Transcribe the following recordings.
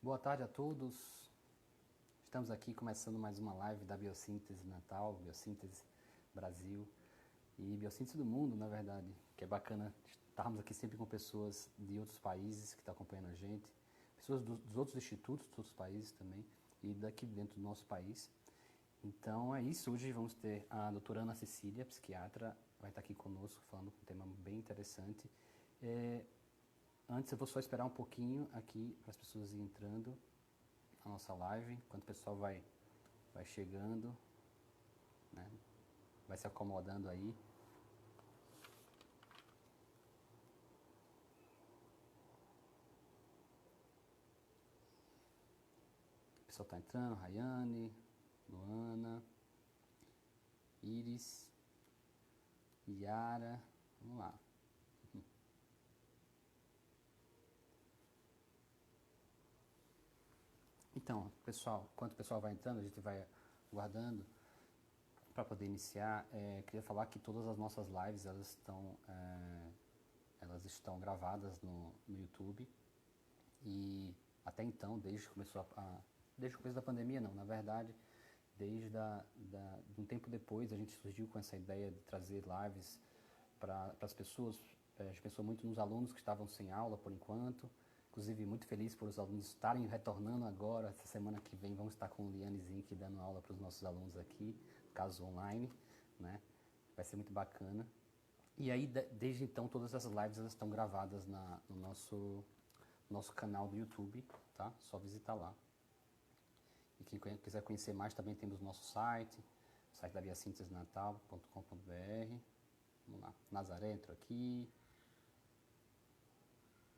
Boa tarde a todos. Estamos aqui começando mais uma live da Biossíntese Natal, Biossíntese Brasil e Biossíntese do Mundo, na verdade, que é bacana estarmos aqui sempre com pessoas de outros países que estão acompanhando a gente, pessoas dos outros institutos, dos outros países também, e daqui dentro do nosso país. Então é isso, hoje vamos ter a doutora Ana Cecília, psiquiatra, vai estar aqui conosco falando um tema bem interessante. Antes eu vou só esperar um pouquinho aqui para as pessoas irem entrando na nossa live, enquanto o pessoal vai chegando, né? Vai se acomodando aí. O pessoal está entrando, Rayane, Luana, Iris, Yara, vamos lá. Então, pessoal, enquanto o pessoal vai entrando, a gente vai guardando para poder iniciar. Queria falar que todas as nossas lives elas estão gravadas no YouTube e até então, desde o começo da pandemia, não, na verdade, desde um tempo depois a gente surgiu com essa ideia de trazer lives para as pessoas. A gente pensou muito nos alunos que estavam sem aula por enquanto. Inclusive, muito feliz por os alunos estarem retornando agora. Essa semana que vem vamos estar com o Liane Zink dando aula para os nossos alunos aqui, caso online, né? Vai ser muito bacana. E aí, desde então, todas essas lives elas estão gravadas no nosso canal do YouTube, tá? Só visitar lá. E quem quiser conhecer mais, também temos o nosso site, o site da biasintesnatal.com.br. Vamos lá. Nazaré entrou aqui.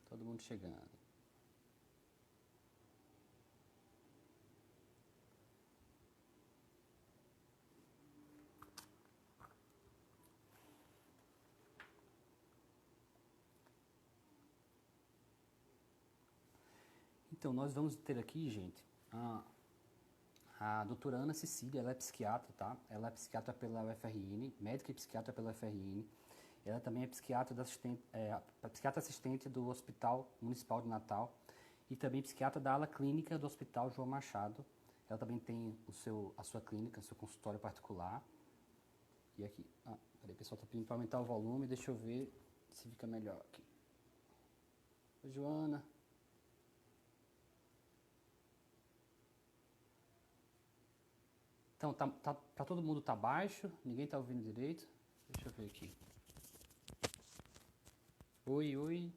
Todo mundo chegando. Então, nós vamos ter aqui, gente, a doutora Ana Cecília, ela é psiquiatra, tá? Ela é psiquiatra pela UFRN, médica e psiquiatra pela UFRN. Ela também é psiquiatra assistente do Hospital Municipal de Natal e também psiquiatra da ala clínica do Hospital João Machado. Ela também tem a sua clínica, o seu consultório particular. E aqui, peraí, o pessoal está pedindo para aumentar o volume, deixa eu ver se fica melhor aqui. Oi, Joana. Então, para todo mundo tá baixo, ninguém tá ouvindo direito. Deixa eu ver aqui. Oi, oi.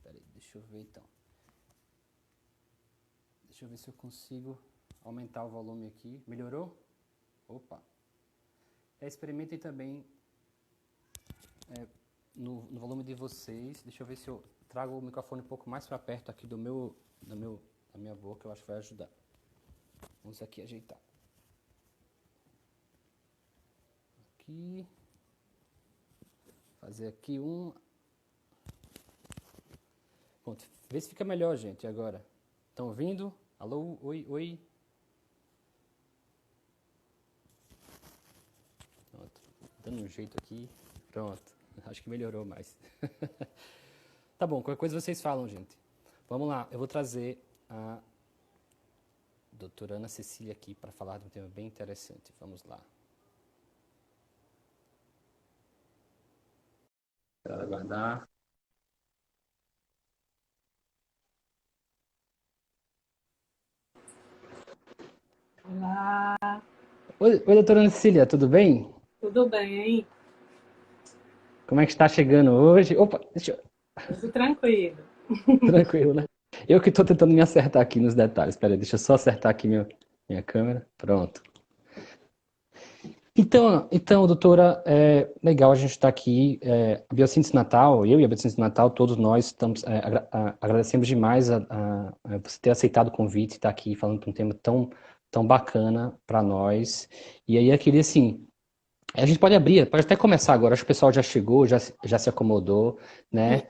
Peraí, deixa eu ver então. Deixa eu ver se eu consigo aumentar o volume aqui. Melhorou? Opa. Experimentem também no volume de vocês. Deixa eu ver se eu trago o microfone um pouco mais para perto aqui da minha boca, eu acho que vai ajudar. Vamos aqui ajeitar. Aqui. Fazer aqui um. Pronto. Vê se fica melhor, gente, agora. Estão ouvindo? Alô? Oi, oi. Pronto. Dando um jeito aqui. Pronto. Acho que melhorou mais. Tá bom, qualquer coisa vocês falam, gente. Vamos lá, eu vou trazer a doutora Ana Cecília aqui para falar de um tema bem interessante. Vamos lá. Para aguardar. Olá. Oi, doutora Ana Cecília, tudo bem? Tudo bem? Como é que está chegando hoje? Opa, deixa eu... Tudo tranquilo. Tranquilo, né? Eu que estou tentando me acertar aqui nos detalhes. Espera aí, deixa eu só acertar aqui minha câmera. Pronto. Então, doutora, legal a gente estar aqui. A Biossíntese Natal, eu e a Biossíntese Natal, todos nós estamos, agradecemos demais a você ter aceitado o convite e estar aqui falando de um tema tão bacana para nós. E aí eu queria, assim, a gente pode até começar agora, acho que o pessoal já chegou, já se acomodou, né?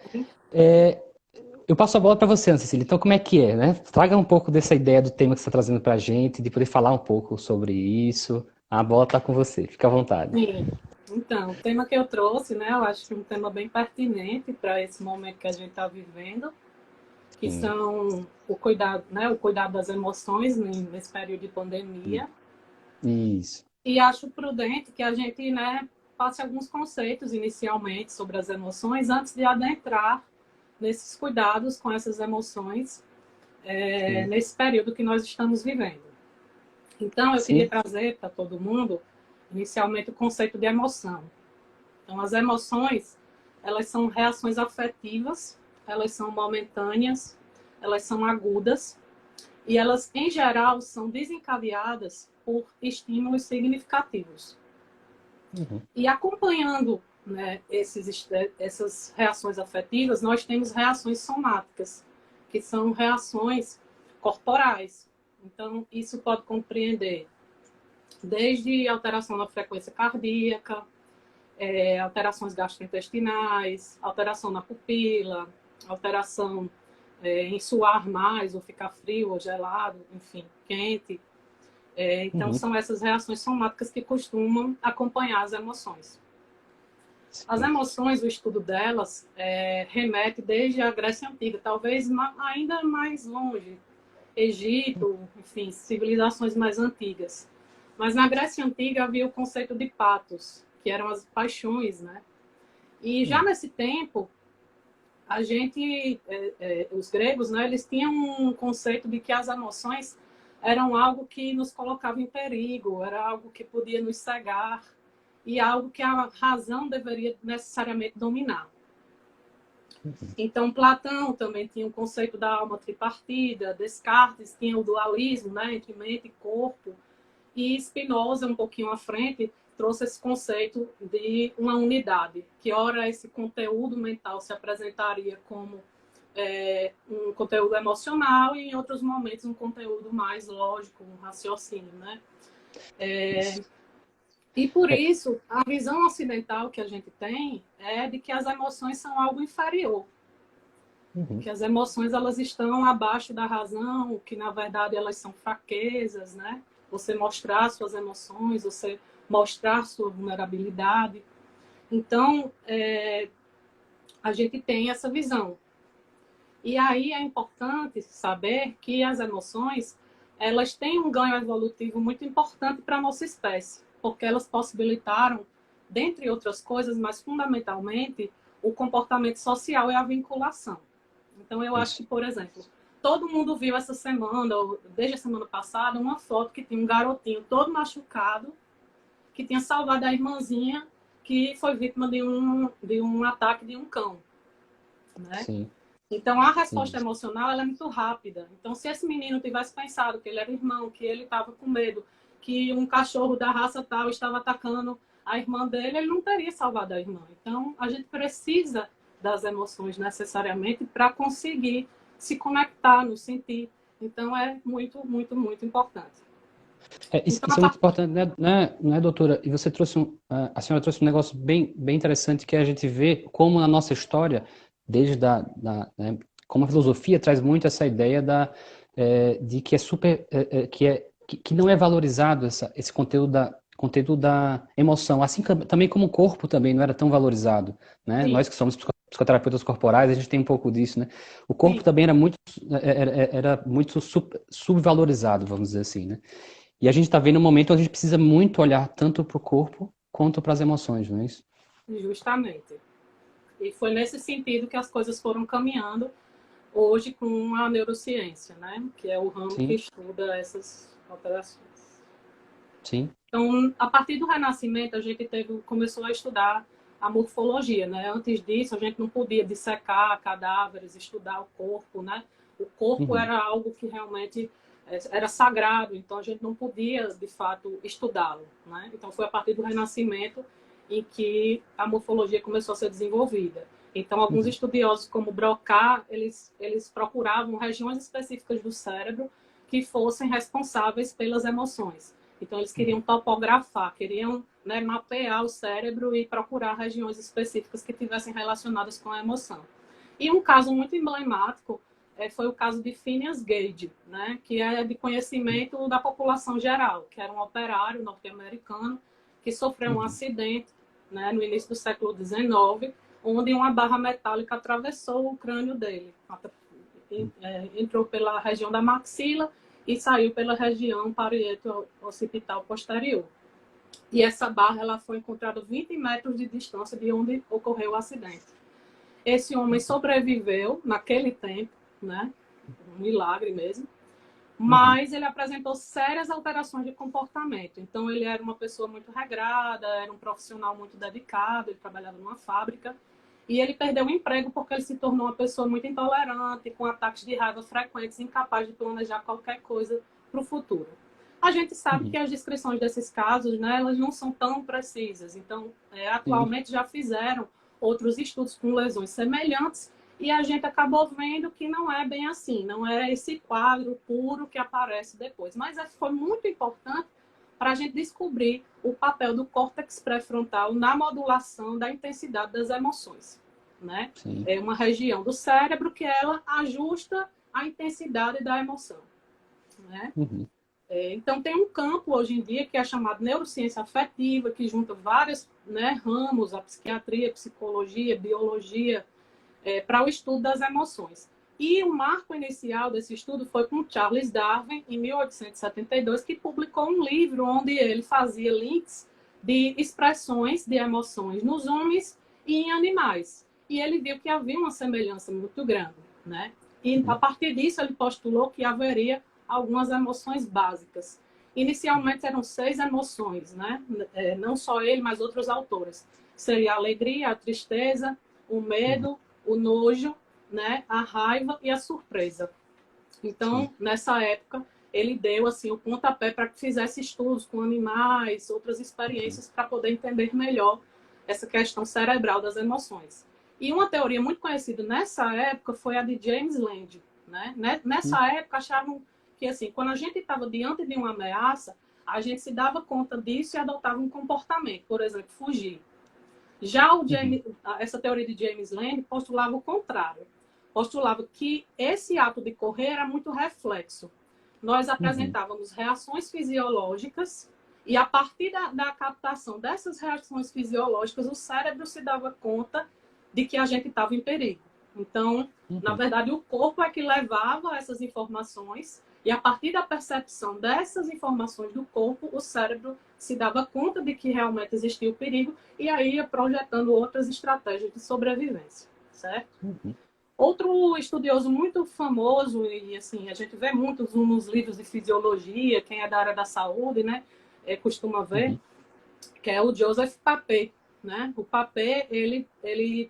Eu passo a bola para você, Ana Cecília. Então, como é que é, né? Traga um pouco dessa ideia do tema que você está trazendo para a gente, de poder falar um pouco sobre isso. A bola está com você, fica à vontade. Sim. Então, o tema que eu trouxe, né, eu acho que é um tema bem pertinente para esse momento que a gente está vivendo, que Sim. são o cuidado, né, o cuidado das emoções nesse período de pandemia. Isso. E acho prudente que a gente, né, passe alguns conceitos inicialmente sobre as emoções antes de adentrar nesses cuidados com essas emoções Sim. nesse período que nós estamos vivendo. Então, eu queria Sim. trazer para todo mundo, inicialmente, o conceito de emoção. Então, as emoções, elas são reações afetivas, elas são momentâneas, elas são agudas e elas, em geral, são desencadeadas por estímulos significativos. Uhum. E acompanhando, né, essas reações afetivas, nós temos reações somáticas, que são reações corporais. Então, isso pode compreender desde alteração na frequência cardíaca, alterações gastrointestinais, alteração na pupila, alteração em suar mais, ou ficar frio ou gelado, enfim, quente. Então, Uhum. são essas reações somáticas que costumam acompanhar as emoções. As Sim. emoções, o estudo delas, remete desde a Grécia Antiga, talvez ainda mais longe, Egito, enfim, civilizações mais antigas. Mas na Grécia Antiga havia o conceito de patos, que eram as paixões, né? E já Uhum. nesse tempo, a gente, os gregos, né, eles tinham um conceito de que as emoções eram algo que nos colocava em perigo, era algo que podia nos cegar e algo que a razão deveria necessariamente dominar. Uhum. Então, Platão também tinha o conceito da alma tripartida, Descartes tinha o dualismo, né, entre mente e corpo, e Spinoza, um pouquinho à frente, trouxe esse conceito de uma unidade, que ora esse conteúdo mental se apresentaria como um conteúdo emocional e em outros momentos um conteúdo mais lógico, um raciocínio, né? Isso. E por É. isso, a visão ocidental que a gente tem é de que as emoções são algo inferior, Uhum. que as emoções elas estão abaixo da razão, que na verdade elas são fraquezas, né? Você mostrar suas emoções, você mostrar sua vulnerabilidade. Então, a gente tem essa visão. E aí é importante saber que as emoções, elas têm um ganho evolutivo muito importante para a nossa espécie, porque elas possibilitaram, dentre outras coisas, mas fundamentalmente, o comportamento social e a vinculação. Então, eu acho Isso. que, por exemplo, todo mundo viu essa semana, ou desde a semana passada, uma foto que tinha um garotinho todo machucado, que tinha salvado a irmãzinha, que foi vítima de um ataque de um cão, né? Sim. Então, a resposta Isso. emocional ela é muito rápida. Então, se esse menino tivesse pensado que ele era irmão, que ele estava com medo, que um cachorro da raça tal estava atacando a irmã dele, ele não teria salvado a irmã. Então, a gente precisa das emoções necessariamente para conseguir se conectar, nos sentir. Então, é muito, muito, muito importante. Isso, Então, isso é muito importante, né, doutora? E você trouxe a senhora trouxe um negócio bem interessante que a gente vê como na nossa história, desde né, como a filosofia traz muito essa ideia de que é super, que não é valorizado esse conteúdo da emoção, assim também como o corpo também não era tão valorizado, né? sim, Nós que somos psicoterapeutas corporais, a gente tem um pouco disso, né? O corpo sim. também era muito subvalorizado, vamos dizer assim, né? E a gente está vendo um momento onde a gente precisa muito olhar tanto para o corpo quanto para as emoções, não é isso? Justamente. E foi nesse sentido que as coisas foram caminhando hoje com a neurociência, né? Que é o ramo que Sim, estuda essas alterações. sim. Então, a partir do Renascimento, a gente começou a estudar a morfologia, né? Antes disso, a gente não podia dissecar cadáveres, estudar o corpo, né? O corpo Uhum, era algo que realmente era sagrado, então a gente não podia, de fato, estudá-lo, né? Então, foi a partir do Renascimento em que a morfologia começou a ser desenvolvida. Então, alguns uhum, estudiosos, como Broca, eles procuravam regiões específicas do cérebro que fossem responsáveis pelas emoções. Então, eles queriam uhum, topografar, queriam, né, mapear o cérebro e procurar regiões específicas que tivessem relacionadas com a emoção. E um caso muito emblemático foi o caso de Phineas Gage, né, que é de conhecimento da população geral, que era um operário norte-americano que sofreu um uhum, acidente né, no início do século XIX, onde uma barra metálica atravessou o crânio dele. Entrou pela região da maxila e saiu pela região parieto-occipital posterior. E essa barra ela foi encontrada a 20 metros de distância de onde ocorreu o acidente. Esse homem sobreviveu naquele tempo, né? Um milagre mesmo. Mas ele apresentou sérias alterações de comportamento. Então, ele era uma pessoa muito regrada, era um profissional muito dedicado, ele trabalhava numa fábrica. E ele perdeu o emprego porque ele se tornou uma pessoa muito intolerante, com ataques de raiva frequentes, incapaz de planejar qualquer coisa para o futuro. A gente sabe que as descrições desses casos, né, elas não são tão precisas. Então, atualmente já fizeram outros estudos com lesões semelhantes, e a gente acabou vendo que não é bem assim, não é esse quadro puro que aparece depois. Mas foi muito importante para a gente descobrir o papel do córtex pré-frontal na modulação da intensidade das emoções, né? É uma região do cérebro que ela ajusta a intensidade da emoção, né? Então, tem um campo hoje em dia que é chamado neurociência afetiva, que junta vários, né, ramos, a psiquiatria, a psicologia, a biologia, para o estudo das emoções. E o marco inicial desse estudo foi com Charles Darwin, em 1872, que publicou um livro onde ele fazia links de expressões de emoções nos homens e em animais. E ele viu que havia uma semelhança muito grande, né? E, a partir disso, ele postulou que haveria algumas emoções básicas. Inicialmente, eram 6 emoções, né? Não só ele, mas outros autores. Seria a alegria, a tristeza, o medo, o nojo, né, a raiva e a surpresa. Então, nessa época, ele deu assim o pontapé para que fizesse estudos com animais, outras experiências, para poder entender melhor essa questão cerebral das emoções. E uma teoria muito conhecida nessa época foi a de James Land, né? Nessa época, achavam que assim, quando a gente estava diante de uma ameaça, a gente se dava conta disso e adotava um comportamento, por exemplo, fugir. Já essa teoria de James Land postulava o contrário. Postulava que esse ato de correr era muito reflexo. Nós apresentávamos reações fisiológicas e, a partir da captação dessas reações fisiológicas, o cérebro se dava conta de que a gente estava em perigo. Então, na verdade, o corpo é que levava essas informações e, a partir da percepção dessas informações do corpo, o cérebro se dava conta de que realmente existia o perigo e aí ia projetando outras estratégias de sobrevivência, certo? Outro estudioso muito famoso, e assim, a gente vê muitos nos livros de fisiologia, quem é da área da saúde, né, costuma ver, que é o Joseph Papé, né? O Papé, ele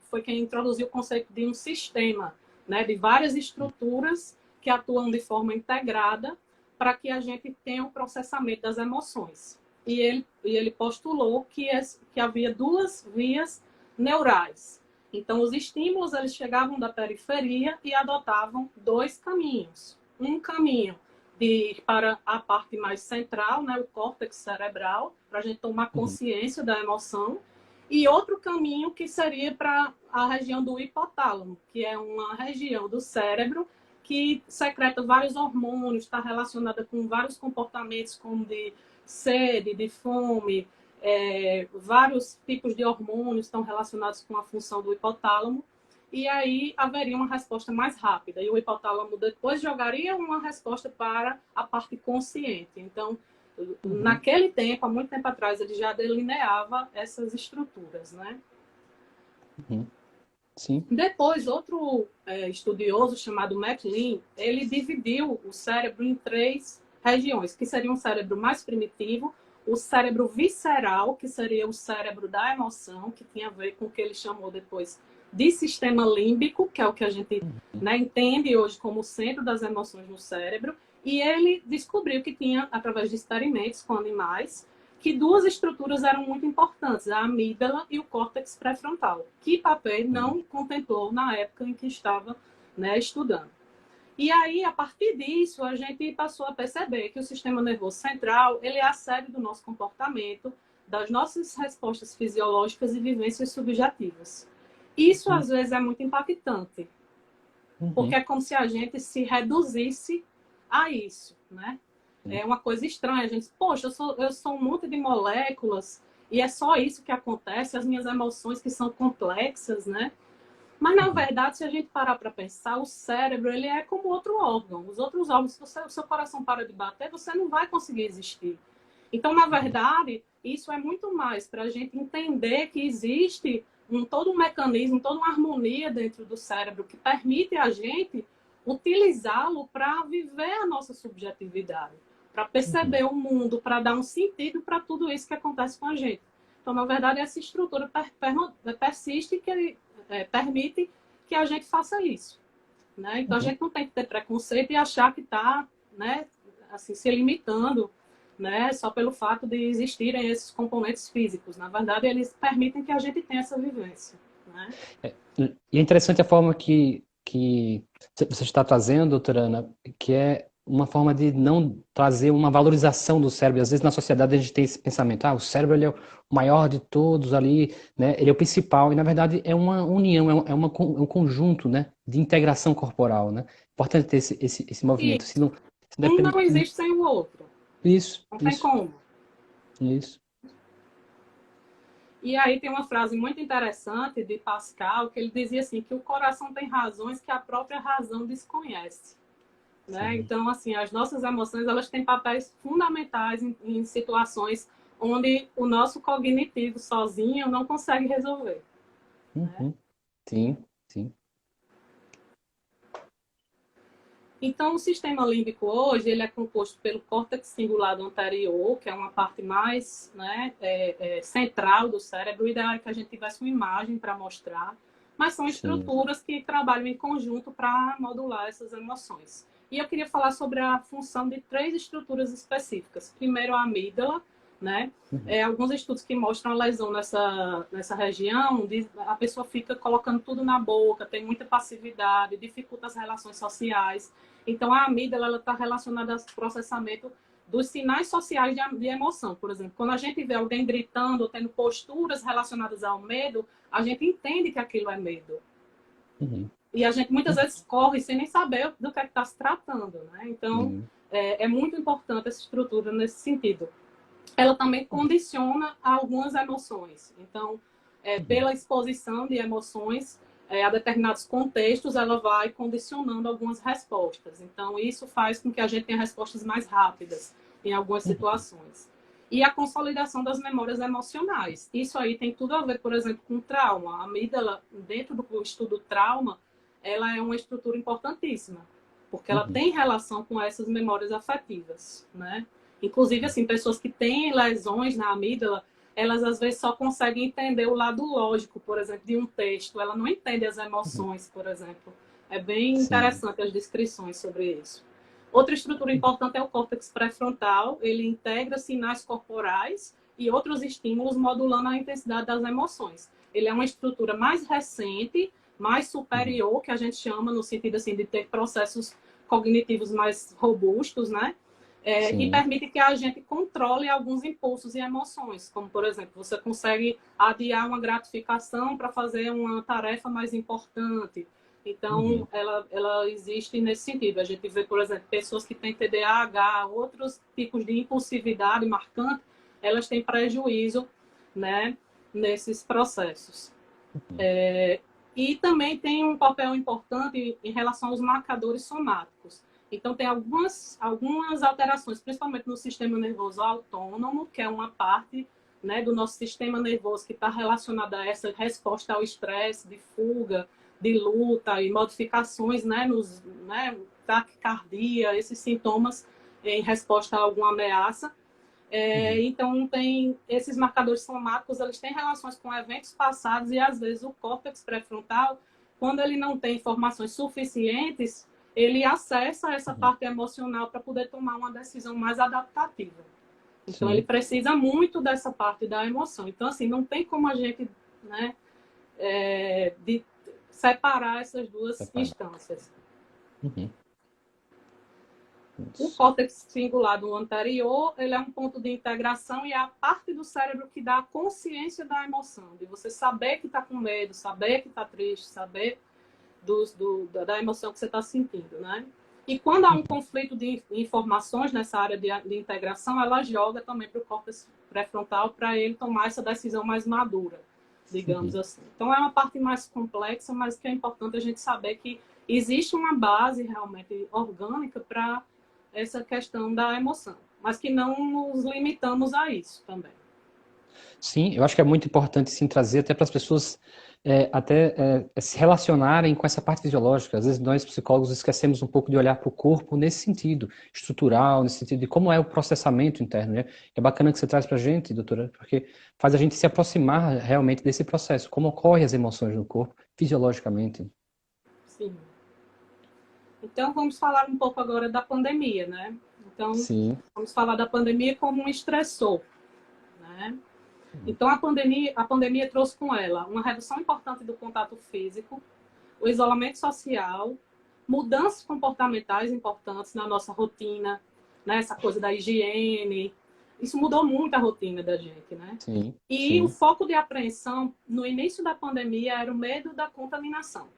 foi quem introduziu o conceito de um sistema, né, de várias estruturas que atuam de forma integrada para que a gente tenha o processamento das emoções. E ele postulou que havia 2 vias neurais. Então, os estímulos eles chegavam da periferia e adotavam 2 caminhos. Um caminho de ir para a parte mais central, né, o córtex cerebral, para a gente tomar consciência da emoção, e outro caminho que seria para a região do hipotálamo, que é uma região do cérebro que secreta vários hormônios, está relacionada com vários comportamentos, como de sede, de fome, vários tipos de hormônios estão relacionados com a função do hipotálamo, e aí haveria uma resposta mais rápida. E o hipotálamo depois jogaria uma resposta para a parte consciente. Então, naquele tempo, há muito tempo atrás, ele já delineava essas estruturas, né? Sim. Depois, outro estudioso chamado MacLean, ele dividiu o cérebro em 3 regiões, que seria um cérebro mais primitivo, o cérebro visceral, que seria o cérebro da emoção, que tinha a ver com o que ele chamou depois de sistema límbico, que é o que a gente, né, entende hoje como o centro das emoções no cérebro, e ele descobriu que tinha, através de experimentos com animais, que 2 estruturas eram muito importantes, a amígdala e o córtex pré-frontal, que Papé não contemplou na época em que estava, né, estudando. E aí, a partir disso, a gente passou a perceber que o sistema nervoso central ele é a sede do nosso comportamento, das nossas respostas fisiológicas e vivências subjetivas. Isso, às vezes, é muito impactante, porque é como se a gente se reduzisse a isso, né? É uma coisa estranha. A gente, poxa, eu sou um monte de moléculas e é só isso que acontece, as minhas emoções que são complexas, né? Mas, na verdade, se a gente parar para pensar, o cérebro, ele é como outro órgão. Os outros órgãos, se o seu coração para de bater, você não vai conseguir existir. Então, na verdade, isso é muito mais para a gente entender que existe todo um mecanismo, toda uma harmonia dentro do cérebro que permite a gente utilizá-lo para viver a nossa subjetividade, para perceber o mundo, para dar um sentido para tudo isso que acontece com a gente. Então, na verdade, essa estrutura persiste que permite que a gente faça isso. Né? Então, a gente não tem que ter preconceito e achar que está, né, assim, se limitando, né, só pelo fato de existirem esses componentes físicos. Na verdade, eles permitem que a gente tenha essa vivência. Né? E é interessante a forma que você está trazendo, doutora Ana, que é uma forma de não trazer uma valorização do cérebro. Às vezes na sociedade a gente tem esse pensamento, o cérebro ele é o maior de todos ali, né? Ele é o principal, e na verdade é uma união, é um conjunto, né, de integração corporal, né? Importante ter esse movimento. E Se não um depende... não existe sem o outro. Isso, Não tem como. Isso. E aí tem uma frase muito interessante de Pascal, que ele dizia assim, que o coração tem razões que a própria razão desconhece. Né? Então, assim, as nossas emoções, elas têm papéis fundamentais em situações onde o nosso cognitivo sozinho não consegue resolver. Né? Sim, sim. Então, o sistema límbico hoje, ele é composto pelo córtex cingulado anterior, que é uma parte mais, né, central do cérebro. O ideal é que a gente tivesse uma imagem para mostrar, mas são estruturas que trabalham em conjunto para modular essas emoções. E eu queria falar sobre a função de 3 estruturas específicas. Primeiro, a amígdala, né? Alguns estudos que mostram a lesão nessa região, a pessoa fica colocando tudo na boca, tem muita passividade, dificulta as relações sociais. Então, a amígdala está relacionada ao processamento dos sinais sociais de emoção. Por exemplo, quando a gente vê alguém gritando ou tendo posturas relacionadas ao medo, a gente entende que aquilo é medo. E a gente muitas vezes corre sem nem saber do que é que está se tratando. Né? Então, é muito importante essa estrutura nesse sentido. Ela também condiciona algumas emoções. Então, pela exposição de emoções a determinados contextos, ela vai condicionando algumas respostas. Então, isso faz com que a gente tenha respostas mais rápidas em algumas situações. E a consolidação das memórias emocionais. Isso aí tem tudo a ver, por exemplo, com trauma. A amígdala, dentro do estudo trauma, ela é uma estrutura importantíssima, porque ela tem relação com essas memórias afetivas, né? Inclusive, assim, pessoas que têm lesões na amígdala, elas às vezes só conseguem entender o lado lógico, por exemplo, de um texto. Ela não entende as emoções, por exemplo. É bem interessante as descrições sobre isso. Outra estrutura importante é o córtex pré-frontal. Ele integra sinais corporais e outros estímulos, modulando a intensidade das emoções. Ele é uma estrutura mais recente, mais superior, que a gente chama no sentido assim, de ter processos cognitivos mais robustos, né? E permite que a gente controle alguns impulsos e emoções, como, por exemplo, você consegue adiar uma gratificação para fazer uma tarefa mais importante. Então, ela existe nesse sentido. A gente vê, por exemplo, pessoas que têm TDAH, outros tipos de impulsividade marcante, elas têm prejuízo, né, nesses processos. E também tem um papel importante em relação aos marcadores somáticos. Então, tem algumas alterações, principalmente no sistema nervoso autônomo, que é uma parte, né, do nosso sistema nervoso que está relacionada a essa resposta ao estresse, de fuga, de luta e modificações, né, taquicardia, esses sintomas em resposta a alguma ameaça. Então, tem esses marcadores somáticos, eles têm relações com eventos passados e, às vezes, o córtex pré-frontal, quando ele não tem informações suficientes, ele acessa essa parte emocional para poder tomar uma decisão mais adaptativa. Então, ele precisa muito dessa parte da emoção. Então, assim, não tem como a gente, né, de separar essas duas instâncias. O córtex cingulado anterior, ele é um ponto de integração e é a parte do cérebro que dá a consciência da emoção, de você saber que está com medo, saber que está triste, saber da emoção que você está sentindo, né? E quando há um conflito de informações nessa área de integração, ela joga também para o córtex pré-frontal para ele tomar essa decisão mais madura, digamos assim. Então, é uma parte mais complexa, mas que é importante a gente saber que existe uma base realmente orgânica para essa questão da emoção, mas que não nos limitamos a isso também. Sim, eu acho que é muito importante sim trazer até para as pessoas se relacionarem com essa parte fisiológica. Às vezes nós psicólogos esquecemos um pouco de olhar para o corpo nesse sentido estrutural, nesse sentido de como é o processamento interno, né? É bacana que você traz para a gente, doutora, porque faz a gente se aproximar realmente desse processo, como ocorrem as emoções no corpo fisiologicamente. Sim. Então, vamos falar um pouco agora da pandemia, né? Então, Sim. vamos falar da pandemia como um estressor, né? Então, a pandemia trouxe com ela uma redução importante do contato físico, o isolamento social, mudanças comportamentais importantes na nossa rotina, né? Essa coisa da higiene. Isso mudou muito a rotina da gente, né? Sim, E o sim. foco de apreensão no início da pandemia era o medo da contaminação. Uhum.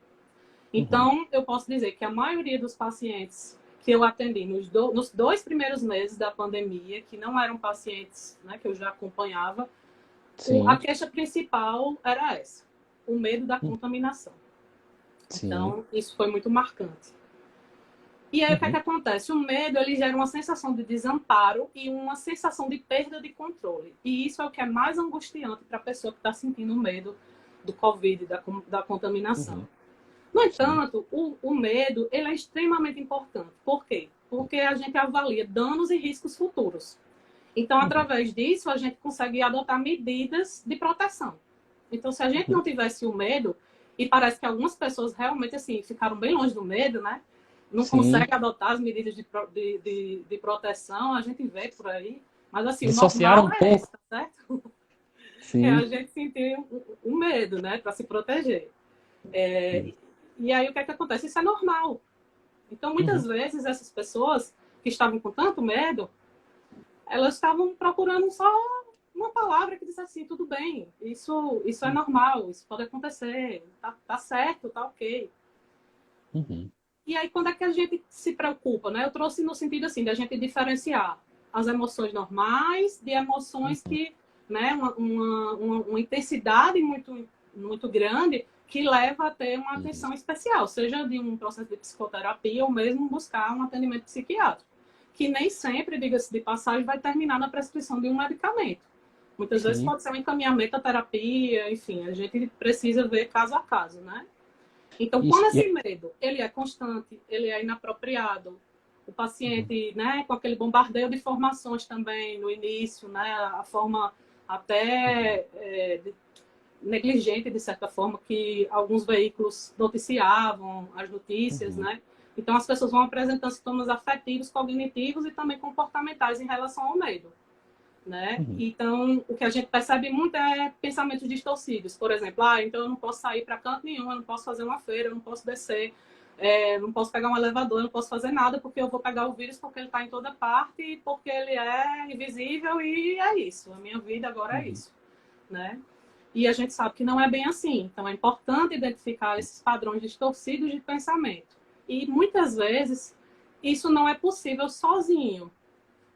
Então, eu posso dizer que a maioria dos pacientes que eu atendi nos 2 primeiros meses da pandemia, que não eram pacientes, né, que eu já acompanhava, a Sim. queixa principal era essa, o medo da contaminação. Sim. Então, isso foi muito marcante. E aí, o que é que Uhum. acontece? O medo, ele gera uma sensação de desamparo e uma sensação de perda de controle. E isso é o que é mais angustiante para a pessoa que está sentindo medo do Covid, da contaminação. Uhum. No Sim. entanto, o medo ele é extremamente importante. Por quê? Porque a gente avalia danos e riscos futuros. Então, Uhum. através disso, a gente consegue adotar medidas de proteção. Então, se a gente Uhum. não tivesse o medo, e parece que algumas pessoas realmente assim ficaram bem longe do medo, né? Não Sim. conseguem adotar as medidas de proteção, a gente vê por aí. Mas, assim, o Dissociaram normal um é pouco. esse, tá certo? É a Sim. gente sentir o medo, né? Para se proteger. E aí, o que é que acontece? Isso é normal. Então, muitas Uhum. vezes, essas pessoas que estavam com tanto medo, elas estavam procurando só uma palavra que dissesse assim, tudo bem, isso é normal, isso pode acontecer, tá certo, tá ok. Uhum. E aí, quando é que a gente se preocupa, né? Eu trouxe no sentido assim, da gente diferenciar as emoções normais de emoções Uhum. que, né, uma intensidade muito grande que leva a ter uma Isso. atenção especial, seja de um processo de psicoterapia ou mesmo buscar um atendimento psiquiátrico, que nem sempre, diga-se de passagem, vai terminar na prescrição de um medicamento. Muitas vezes Sim. pode ser um encaminhamento à terapia, enfim, a gente precisa ver caso a caso, né? Então, Isso. quando esse medo ele é constante, ele é inapropriado, o Uhum. paciente, né, com aquele bombardeio de informações também no início, né, a forma Uhum. até negligente, de certa forma, que alguns veículos noticiavam as notícias, Uhum. né? Então, as pessoas vão apresentando sintomas afetivos, cognitivos e também comportamentais em relação ao medo. Né? Uhum. Então, o que a gente percebe muito é pensamentos distorcidos. Por exemplo, então eu não posso sair para canto nenhum, eu não posso fazer uma feira, eu não posso descer, não posso pegar um elevador, eu não posso fazer nada porque eu vou pegar o vírus porque ele está em toda parte, porque ele é invisível e é isso. A minha vida agora é Uhum. isso, né? E a gente sabe que não é bem assim. Então, é importante identificar esses padrões distorcidos de pensamento. E muitas vezes isso não é possível sozinho.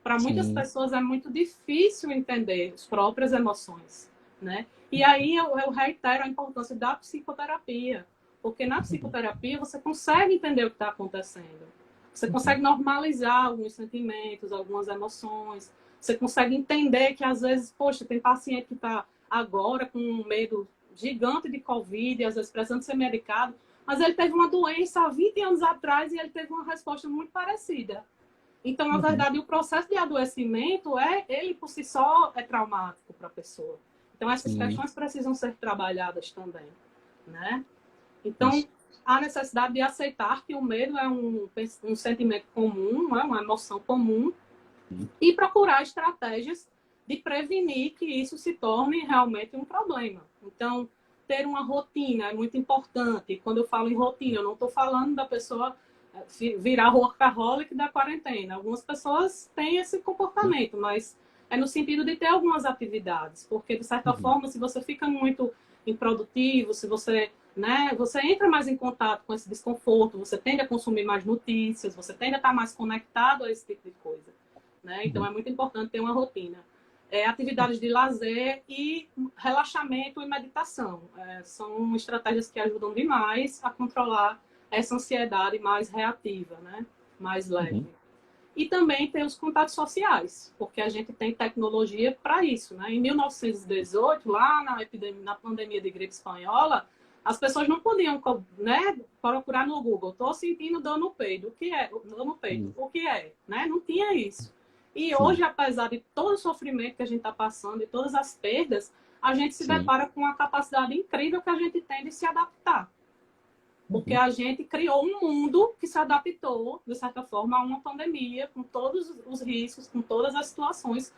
Para muitas Sim. pessoas é muito difícil entender as próprias emoções, né? E aí eu reitero a importância da psicoterapia, porque na Uhum. psicoterapia você consegue entender o que está acontecendo, você Uhum. consegue normalizar alguns sentimentos, algumas emoções, você consegue entender que às vezes, poxa, tem paciente que está agora com um medo gigante de Covid, às vezes precisando ser medicado, mas ele teve uma doença há 20 anos atrás e ele teve uma resposta muito parecida. Então, na Uhum. verdade, o processo de adoecimento ele por si só é traumático para a pessoa. Então, essas Sim. questões precisam ser trabalhadas também, né? Então, Isso. há necessidade de aceitar que o medo é um sentimento comum, é uma emoção comum, Uhum. e procurar estratégias de prevenir que isso se torne realmente um problema. Então, ter uma rotina é muito importante. Quando eu falo em rotina, eu não estou falando da pessoa virar workaholic da quarentena. Algumas pessoas têm esse comportamento, mas é no sentido de ter algumas atividades, porque de certa Uhum. forma, se você fica muito improdutivo, se você, né, você entra mais em contato com esse desconforto, você tende a consumir mais notícias, você tende a estar mais conectado a esse tipo de coisa. Né? Então, Uhum. é muito importante ter uma rotina. atividades de lazer e relaxamento e meditação. São estratégias que ajudam demais a controlar essa ansiedade mais reativa, né? Mais leve. Uhum. E também tem os contatos sociais, porque a gente tem tecnologia para isso, né? Em 1918, lá na pandemia de gripe espanhola, as pessoas não podiam, né, procurar no Google, estou sentindo dor no peito, o que é? Dor no peito, o que é? Né? Não tinha isso. E Sim, hoje, apesar de todo o sofrimento que a gente está passando e todas as perdas, a gente se sim. depara com a capacidade incrível que a gente tem de se adaptar. Porque Uhum. a gente criou um mundo que se adaptou, de certa forma, a uma pandemia, com todos os riscos, com todas as situações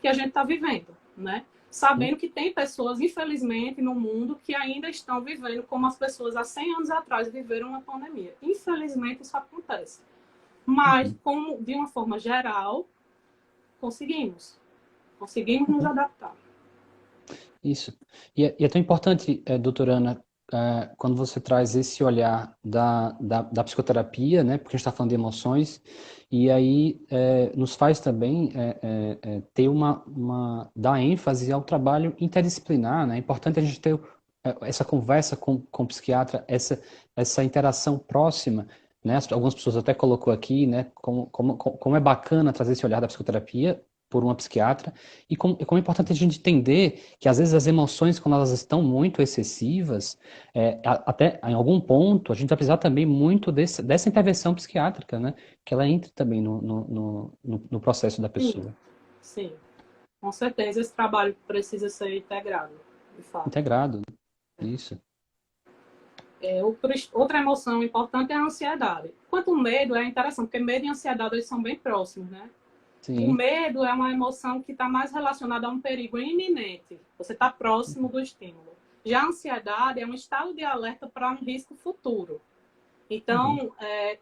que a gente está vivendo, né? Uhum. Sabendo que tem pessoas, infelizmente, no mundo que ainda estão vivendo como as pessoas há 100 anos atrás viveram uma pandemia. Infelizmente, isso acontece. Mas, Uhum. como, de uma forma geral, conseguimos. Conseguimos nos Uhum. adaptar. Isso. E é tão importante, doutora Ana, quando você traz esse olhar da psicoterapia, né? Porque a gente está falando de emoções, e aí nos faz também ter dar ênfase ao trabalho interdisciplinar, né? É importante a gente ter essa conversa com o psiquiatra, essa interação próxima, né? Algumas pessoas até colocou aqui, né? Como é bacana trazer esse olhar da psicoterapia por uma psiquiatra, e como é importante a gente entender que às vezes as emoções, quando elas estão muito excessivas, até em algum ponto, a gente vai precisar também muito dessa intervenção psiquiátrica, né? Que ela entre também no processo da Sim, pessoa. sim. Com certeza esse trabalho precisa ser integrado, de fato. Integrado, isso. Outra emoção importante é a ansiedade. Quanto o medo é interessante, porque medo e ansiedade eles são bem próximos, né? O Sim. medo é uma emoção que está mais relacionada a um perigo iminente. Você está próximo do estímulo. Já a ansiedade é um estado de alerta para um risco futuro. Uhum. Então,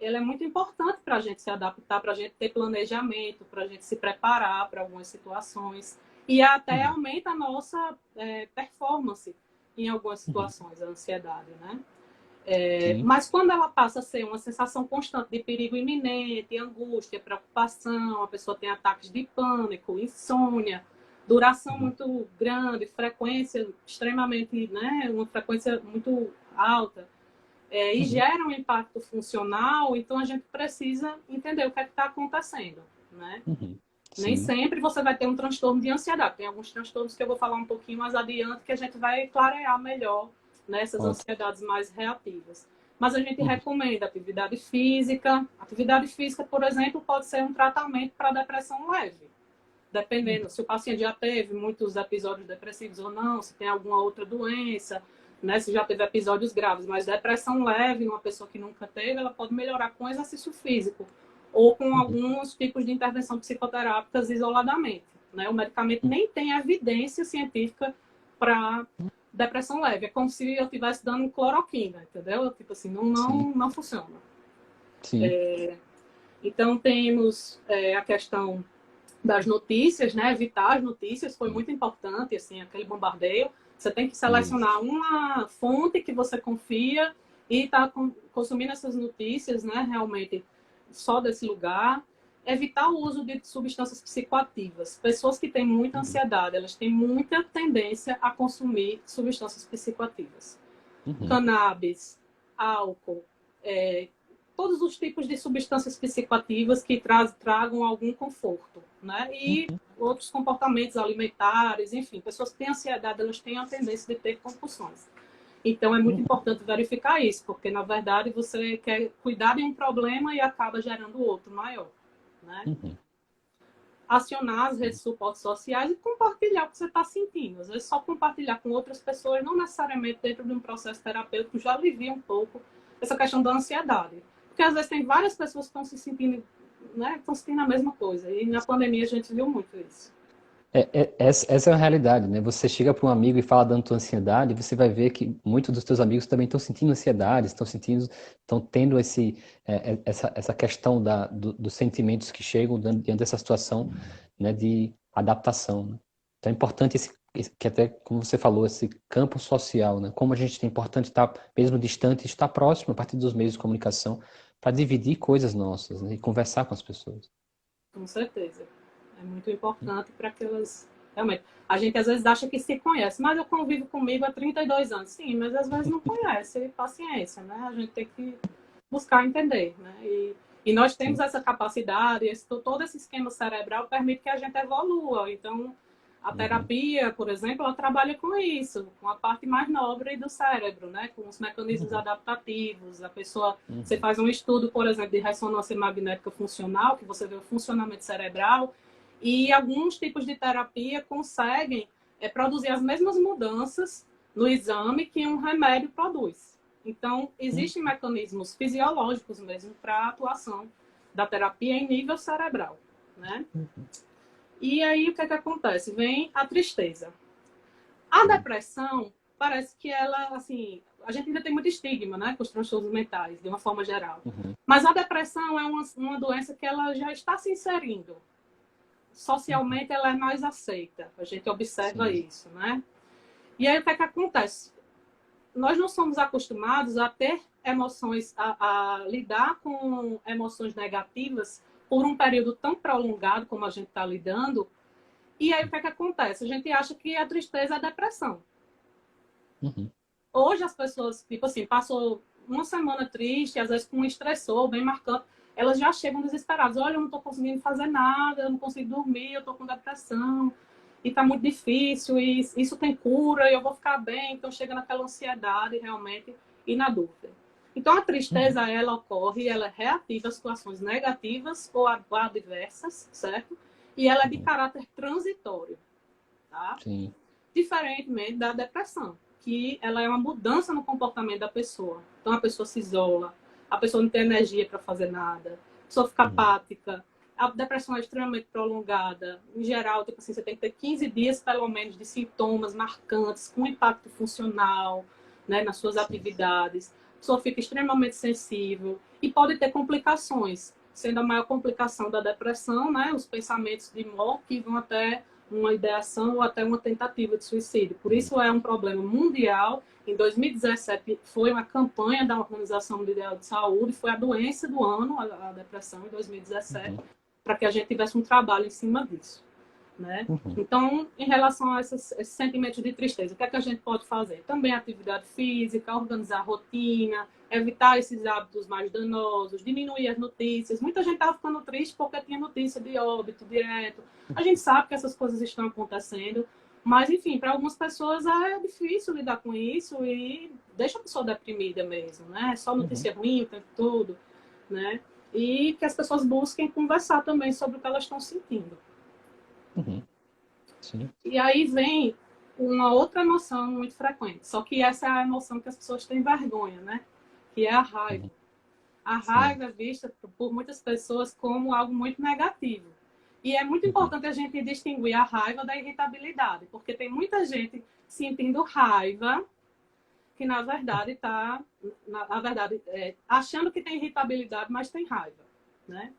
ele é muito importante para a gente se adaptar, para a gente ter planejamento, para a gente se preparar para algumas situações. E até Uhum. aumenta a nossa performance em algumas Uhum. situações, a ansiedade, né? Sim. Mas quando ela passa a ser uma sensação constante de perigo iminente, angústia, preocupação, a pessoa tem ataques de pânico, insônia, duração Uhum. muito grande, frequência extremamente, né, uma frequência muito alta, e Uhum. gera um impacto funcional, então a gente precisa entender o que é que está acontecendo, né? Uhum. Nem Sim. sempre você vai ter um transtorno de ansiedade. Tem alguns transtornos que eu vou falar um pouquinho mais adiante que a gente vai clarear melhor nessas Ótimo. ansiedades mais reativas. Mas a gente Uhum. recomenda atividade física. Atividade física, por exemplo, pode ser um tratamento para depressão leve. Uhum. Dependendo se o paciente já teve muitos episódios depressivos ou não, se tem alguma outra doença, né, se já teve episódios graves. Mas depressão leve, uma pessoa que nunca teve, ela pode melhorar com exercício físico ou com Uhum. alguns tipos de intervenção psicoterápicas isoladamente. Né? O medicamento nem tem evidência científica para depressão leve. É como se eu estivesse dando cloroquina, entendeu? Tipo assim, Sim. não funciona. Sim. Então, temos a questão das notícias, né? Evitar as notícias foi Sim. muito importante, assim, aquele bombardeio. Você tem que Isso. selecionar uma fonte que você confia e está consumindo essas notícias, né? Realmente só desse lugar. Evitar o uso de substâncias psicoativas. Pessoas que têm muita Uhum. ansiedade, elas têm muita tendência a consumir substâncias psicoativas. Uhum. Cannabis, álcool, é, todos os tipos de substâncias psicoativas que tragam algum conforto, né? E Uhum. outros comportamentos alimentares, enfim, pessoas que têm ansiedade, elas têm a tendência de ter compulsões. Então é muito Uhum. importante verificar isso, porque na verdade você quer cuidar de um problema e acaba gerando outro maior, né? Uhum. Acionar as redes de suporte sociais e compartilhar o que você está sentindo. Às vezes, só compartilhar com outras pessoas, não necessariamente dentro de um processo terapêutico, já alivia um pouco essa questão da ansiedade. Porque às vezes tem várias pessoas que estão se sentindo, né, estão sentindo a mesma coisa. E na pandemia a gente viu muito isso. Essa é a realidade, né? Você chega para um amigo e fala da tua ansiedade, você vai ver que muitos dos teus amigos também estão sentindo ansiedade, estão tendo essa questão dos sentimentos que chegam diante dessa situação, né, de adaptação, né? Então é importante que até, como você falou, esse campo social, né? Como a gente é importante estar, mesmo distante, estar próximo a partir dos meios de comunicação para dividir coisas nossas, né, e conversar com as pessoas. Com certeza. É muito importante para que realmente. A gente às vezes acha que se conhece, mas eu convivo comigo há 32 anos. Sim, mas às vezes não conhece, paciência, né? A gente tem que buscar entender, né? E nós temos Sim. essa capacidade, todo esse esquema cerebral permite que a gente evolua. Então, a terapia, por exemplo, ela trabalha com isso, com a parte mais nobre do cérebro, né? Com os mecanismos adaptativos. A pessoa, você faz um estudo, por exemplo, de ressonância magnética funcional, que você vê o funcionamento cerebral, e alguns tipos de terapia conseguem produzir as mesmas mudanças no exame que um remédio produz. Então, existem mecanismos fisiológicos mesmo para a atuação da terapia em nível cerebral, né? E aí, o que é que acontece? Vem a tristeza. A depressão, parece que ela, assim, a gente ainda tem muito estigma, né, com os transtornos mentais, de uma forma geral. Mas a depressão é uma doença que ela já está se inserindo. Socialmente, ela é mais aceita. A gente observa isso, né? E aí, o que é que acontece? Nós não somos acostumados a ter emoções, a lidar com emoções negativas por um período tão prolongado como a gente está lidando. E aí o que é que acontece? A gente acha que a tristeza é a depressão. Hoje as pessoas, tipo assim, passou uma semana triste, às vezes com um estressor bem marcante, elas já chegam desesperadas. Olha, eu não estou conseguindo fazer nada, eu não consigo dormir, eu estou com depressão, e está muito difícil, e isso tem cura, e eu vou ficar bem. Então chega naquela ansiedade realmente e na dúvida. Então a tristeza, ela ocorre, ela é reativa a situações negativas ou adversas, certo? E ela é de caráter transitório, tá? Sim. Diferentemente da depressão, que ela é uma mudança no comportamento da pessoa. Então a pessoa se isola, a pessoa não tem energia para fazer nada, a pessoa fica apática. A depressão é extremamente prolongada. Em geral, tipo assim, você tem que ter 15 dias, pelo menos, de sintomas marcantes, com impacto funcional, né, nas suas atividades. A pessoa fica extremamente sensível e pode ter complicações, sendo a maior complicação da depressão, né, os pensamentos de morte que vão até uma ideação ou até uma tentativa de suicídio. Por isso é um problema mundial. Em 2017 foi uma campanha da Organização Mundial de Saúde, foi a doença do ano, a depressão, em 2017, para que a gente tivesse um trabalho em cima disso, né? Então, em relação a esses sentimentos de tristeza, o que é que a gente pode fazer? Também atividade física, organizar a rotina, evitar esses hábitos mais danosos, diminuir as notícias. Muita gente estava ficando triste porque tinha notícia de óbito direto. A gente sabe que essas coisas estão acontecendo, mas, enfim, para algumas pessoas é difícil lidar com isso e deixa a pessoa deprimida mesmo, né? Só notícia ruim o tempo todo, né? E que as pessoas busquem conversar também sobre o que elas estão sentindo. Sim. E aí vem uma outra emoção muito frequente, só que essa é a emoção que as pessoas têm vergonha, né? Que é a raiva. A raiva é vista por muitas pessoas como algo muito negativo. E é muito importante a gente distinguir a raiva da irritabilidade, porque tem muita gente sentindo raiva que, na verdade, está achando que tem irritabilidade, mas tem raiva, né?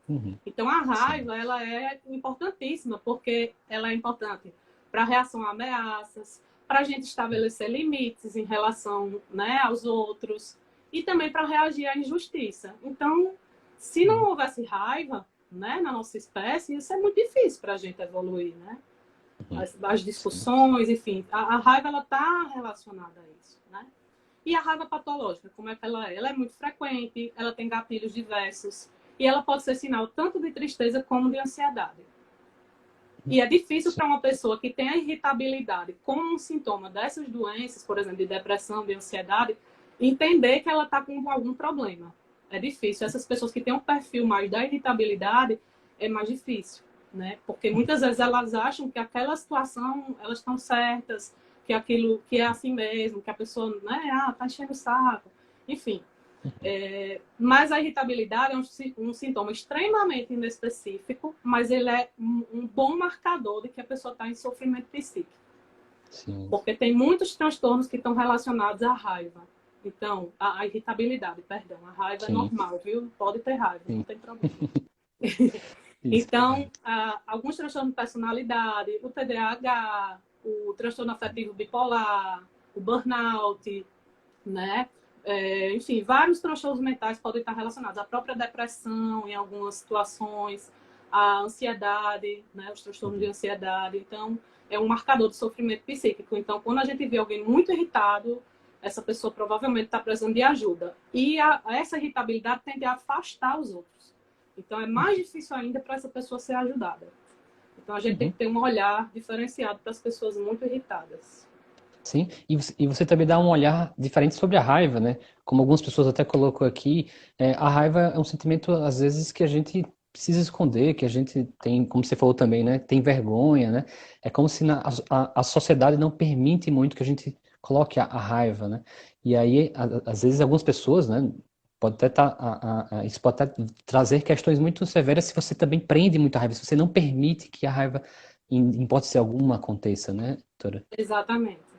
Então, a raiva, ela é importantíssima, porque ela é importante para a reação a ameaças, para a gente estabelecer limites em relação, né, aos outros, e também para reagir à injustiça. Então, se não houvesse raiva, né, na nossa espécie, isso é muito difícil para a gente evoluir, né? As discussões, enfim, a raiva ela está relacionada a isso, né? E a raiva patológica, como é que ela é? Ela é muito frequente, ela tem gatilhos diversos e ela pode ser sinal tanto de tristeza como de ansiedade. E é difícil para uma pessoa que tem a irritabilidade como um sintoma dessas doenças, por exemplo, de depressão, de ansiedade, entender que ela está com algum problema. É difícil. Essas pessoas que têm um perfil mais da irritabilidade, é mais difícil, né? Porque muitas vezes elas acham que aquela situação, elas estão certas, que aquilo que é assim mesmo, que a pessoa, né, tá enchendo o saco. Enfim. Mas a irritabilidade é um sintoma extremamente inespecífico, mas ele é um bom marcador de que a pessoa está em sofrimento psíquico. Sim. Porque tem muitos transtornos que estão relacionados à raiva. Então, a irritabilidade, perdão, a raiva é normal, viu? Pode ter raiva, não tem problema. Então, alguns transtornos de personalidade, o TDAH, o transtorno afetivo bipolar, o burnout, né? Enfim, vários transtornos mentais podem estar relacionados à própria depressão em algumas situações, a ansiedade, né? Os transtornos de ansiedade. Então, é um marcador de sofrimento psíquico. Então, quando a gente vê alguém muito irritado, essa pessoa provavelmente está precisando de ajuda. E essa irritabilidade tende a afastar os outros. Então, é mais difícil ainda para essa pessoa ser ajudada. Então, a gente tem que ter um olhar diferenciado para as pessoas muito irritadas. Sim, e você também dá um olhar diferente sobre a raiva, né? Como algumas pessoas até colocam aqui, a raiva é um sentimento, às vezes, que a gente precisa esconder, que a gente tem, como você falou também, né? Tem vergonha, né? É como se a sociedade não permite muito que a gente coloque a raiva, né? E aí, às vezes, algumas pessoas, né? Pode até isso pode até trazer questões muito severas se você também prende muita raiva, se você não permite que a raiva, em hipótese alguma, aconteça, né, doutora? Exatamente.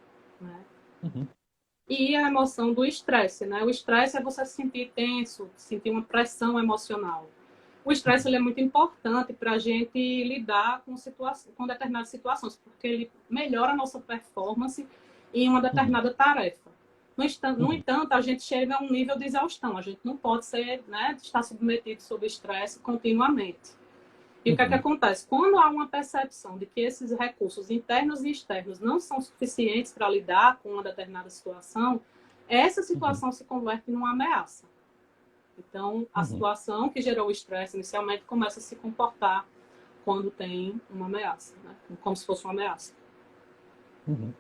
Né? Uhum. E a emoção do estresse, né? O estresse é você se sentir tenso, sentir uma pressão emocional. O estresse ele é muito importante para a gente lidar com determinadas situações, porque ele melhora a nossa performance em uma Uhum. determinada tarefa. No Uhum. entanto, a gente chega a um nível de exaustão. A gente não pode ser, né, estar submetido sob estresse continuamente. E o que é que Uhum. acontece? Quando há uma percepção de que esses recursos internos e externos não são suficientes para lidar com uma determinada situação, essa Uhum. situação se converte numa ameaça. Então, a Uhum. situação que gerou o estresse inicialmente começa a se comportar quando tem uma ameaça, né? Como se fosse uma ameaça. Uhum.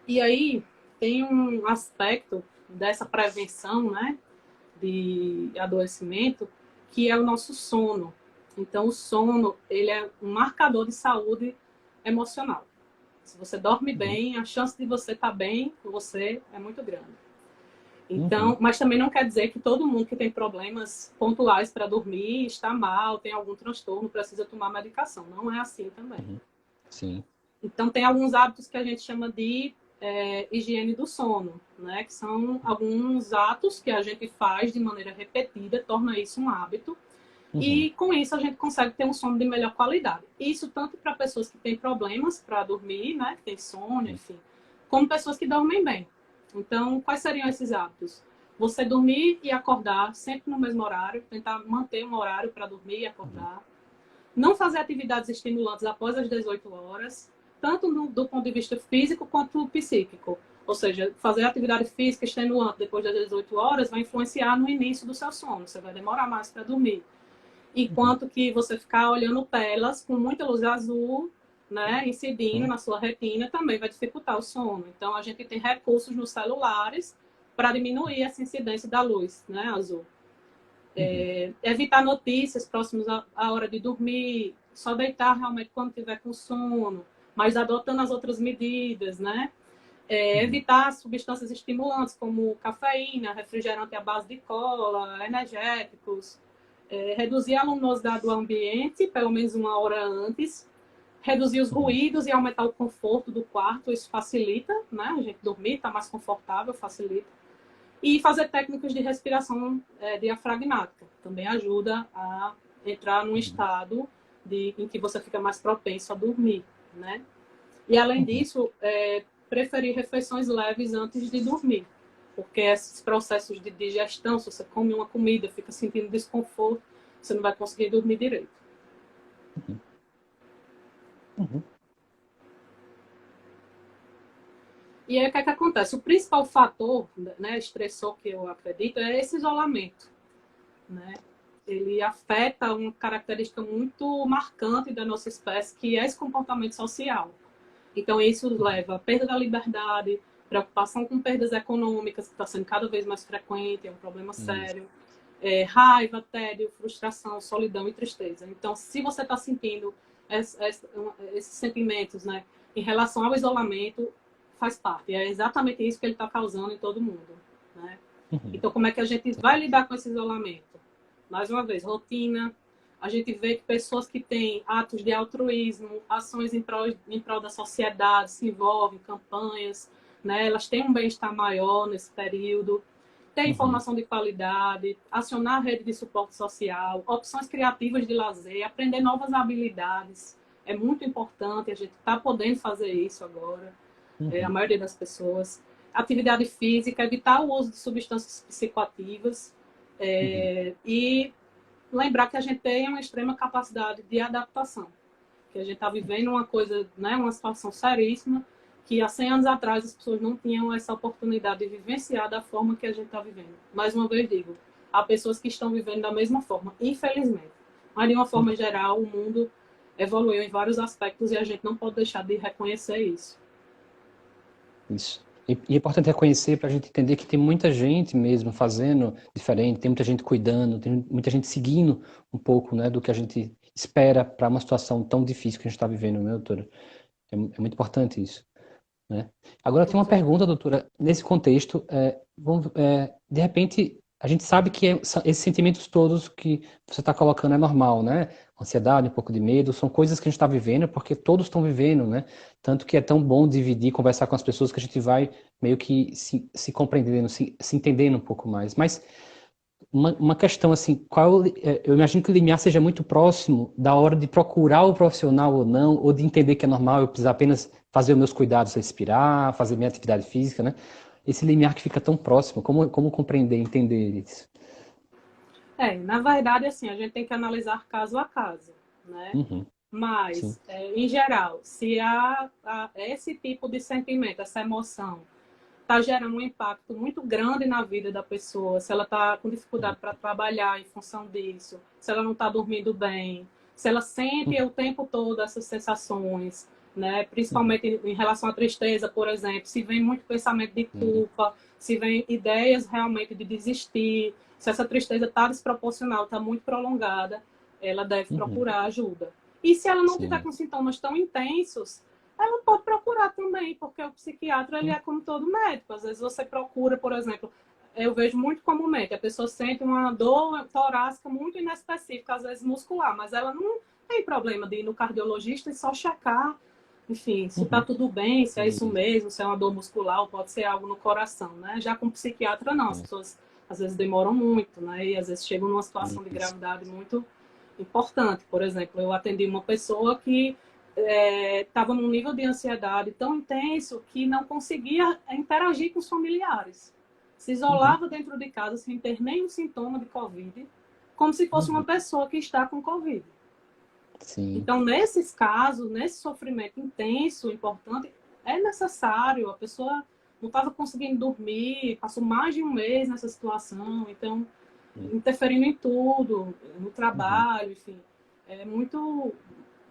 E aí, tem um aspecto dessa prevenção, né, de adoecimento, que é o nosso sono. Então, o sono, ele é um marcador de saúde emocional. Se você dorme Uhum. bem, a chance de você estar bem com você é muito grande. Então, Uhum. mas também não quer dizer que todo mundo que tem problemas pontuais para dormir está mal, tem algum transtorno, precisa tomar medicação. Não é assim também. Uhum. Sim. Então, tem alguns hábitos que a gente chama de higiene do sono, né? Que são alguns atos que a gente faz de maneira repetida, torna isso um hábito. Uhum. E com isso a gente consegue ter um sono de melhor qualidade. Isso tanto para pessoas que têm problemas para dormir, né? Que têm sono, Sim. enfim, como pessoas que dormem bem. Então, quais seriam esses hábitos? Você dormir e acordar sempre no mesmo horário, tentar manter um horário para dormir e Uhum. acordar. Não fazer atividades estimulantes após as 18 horas, tanto do ponto de vista físico quanto psíquico. Ou seja, fazer atividade física extenuante depois das 18 horas vai influenciar no início do seu sono. Você vai demorar mais para dormir. Uhum. Enquanto que você ficar olhando telas com muita luz azul, né, incidindo Sim. na sua retina, também vai dificultar o sono. Então, a gente tem recursos nos celulares para diminuir essa incidência da luz, né, azul. Uhum. Evitar notícias próximas à hora de dormir, só deitar realmente quando tiver com sono, mas adotando as outras medidas, né? Uhum. Evitar substâncias estimulantes como cafeína, refrigerante à base de cola, energéticos, reduzir a luminosidade do ambiente, pelo menos uma hora antes, reduzir os Uhum. ruídos e aumentar o conforto do quarto, isso facilita, né? A gente dormir, está mais confortável, facilita. E fazer técnicas de respiração diafragmática, também ajuda a entrar num Uhum. estado em que você fica mais propenso a dormir, né? E além Uhum. disso, preferir refeições leves antes de dormir, porque esses processos de digestão, se você come uma comida, fica sentindo desconforto, você não vai conseguir dormir direito. Uhum. Uhum. E aí o que é que acontece? O principal fator, né, estressor que eu acredito, é esse isolamento, né? Ele afeta uma característica muito marcante da nossa espécie, que é esse comportamento social. Então, isso leva à perda da liberdade, preocupação com perdas econômicas, que está sendo cada vez mais frequente, é um problema Isso. sério, raiva, tédio, frustração, solidão e tristeza. Então, se você está sentindo esses sentimentos, né, em relação ao isolamento, faz parte. É exatamente isso que ele está causando em todo mundo. Né? Uhum. Então, como é que a gente Sim. vai lidar com esse isolamento? Mais uma vez, rotina. A gente vê que pessoas que têm atos de altruísmo, ações em prol da sociedade, se envolvem, campanhas, né? Elas têm um bem-estar maior nesse período. Ter Uhum. informação de qualidade, acionar a rede de suporte social, opções criativas de lazer, aprender novas habilidades. É muito importante, a gente está podendo fazer isso agora, a Uhum. maioria das pessoas. Atividade física, evitar o uso de substâncias psicoativas Uhum. e lembrar que a gente tem uma extrema capacidade de adaptação. que a gente está vivendo uma coisa, né, uma situação seríssima, que há 100 anos atrás as pessoas não tinham essa oportunidade de vivenciar da forma que a gente está vivendo. Mais uma vez digo, há pessoas que estão vivendo da mesma forma, infelizmente. Mas, de uma forma geral, o mundo evoluiu em vários aspectos e a gente não pode deixar de reconhecer isso. Isso. E é importante reconhecer para a gente entender que tem muita gente mesmo fazendo diferente, tem muita gente cuidando, tem muita gente seguindo um pouco, né, do que a gente espera para uma situação tão difícil que a gente está vivendo, né, doutora? É muito importante isso, né? Agora tem uma pergunta, doutora, nesse contexto, de repente a gente sabe que esses sentimentos todos que você está colocando é normal, né? Ansiedade, um pouco de medo, são coisas que a gente está vivendo porque todos estão vivendo, né? Tanto que é tão bom dividir, conversar com as pessoas que a gente vai meio que se compreendendo, se entendendo um pouco mais. Mas uma questão assim, eu imagino que o limiar seja muito próximo da hora de procurar o profissional ou não, ou de entender que é normal eu precisar apenas fazer os meus cuidados, respirar, fazer minha atividade física, né? Esse limiar que fica tão próximo, como compreender, entender isso? Na verdade, assim, a gente tem que analisar caso a caso, né? Uhum, sim. Mas, em geral, se há esse tipo de sentimento, essa emoção, está gerando um impacto muito grande na vida da pessoa, se ela está com dificuldade para trabalhar em função disso, se ela não está dormindo bem, se ela sente o tempo todo essas sensações, né? Principalmente em relação à tristeza, por exemplo, se vem muito pensamento de culpa, se vem ideias realmente de desistir, se essa tristeza está desproporcional, está muito prolongada, ela deve procurar ajuda. E se ela não tiver com sintomas tão intensos, ela pode procurar também, porque o psiquiatra ele é como todo médico. Às vezes você procura, por exemplo, eu vejo muito comumente, a pessoa sente uma dor torácica muito inespecífica, às vezes muscular, mas ela não tem problema de ir no cardiologista e só checar, enfim, se está tudo bem, se é isso mesmo, se é uma dor muscular, ou pode ser algo no coração, né? Já com o psiquiatra, não. As pessoas às vezes demoram muito, né? E às vezes chegam numa situação de gravidade muito importante. Por exemplo, eu atendi uma pessoa que estava num nível de ansiedade tão intenso que não conseguia interagir com os familiares. Se isolava dentro de casa sem ter nenhum sintoma de Covid, como se fosse uma pessoa que está com Covid. Sim. Então, nesses casos, nesse sofrimento intenso, importante, é necessário. A pessoa não estava conseguindo dormir, passou mais de um mês nessa situação, então, interferindo em tudo, no trabalho, enfim. É muito...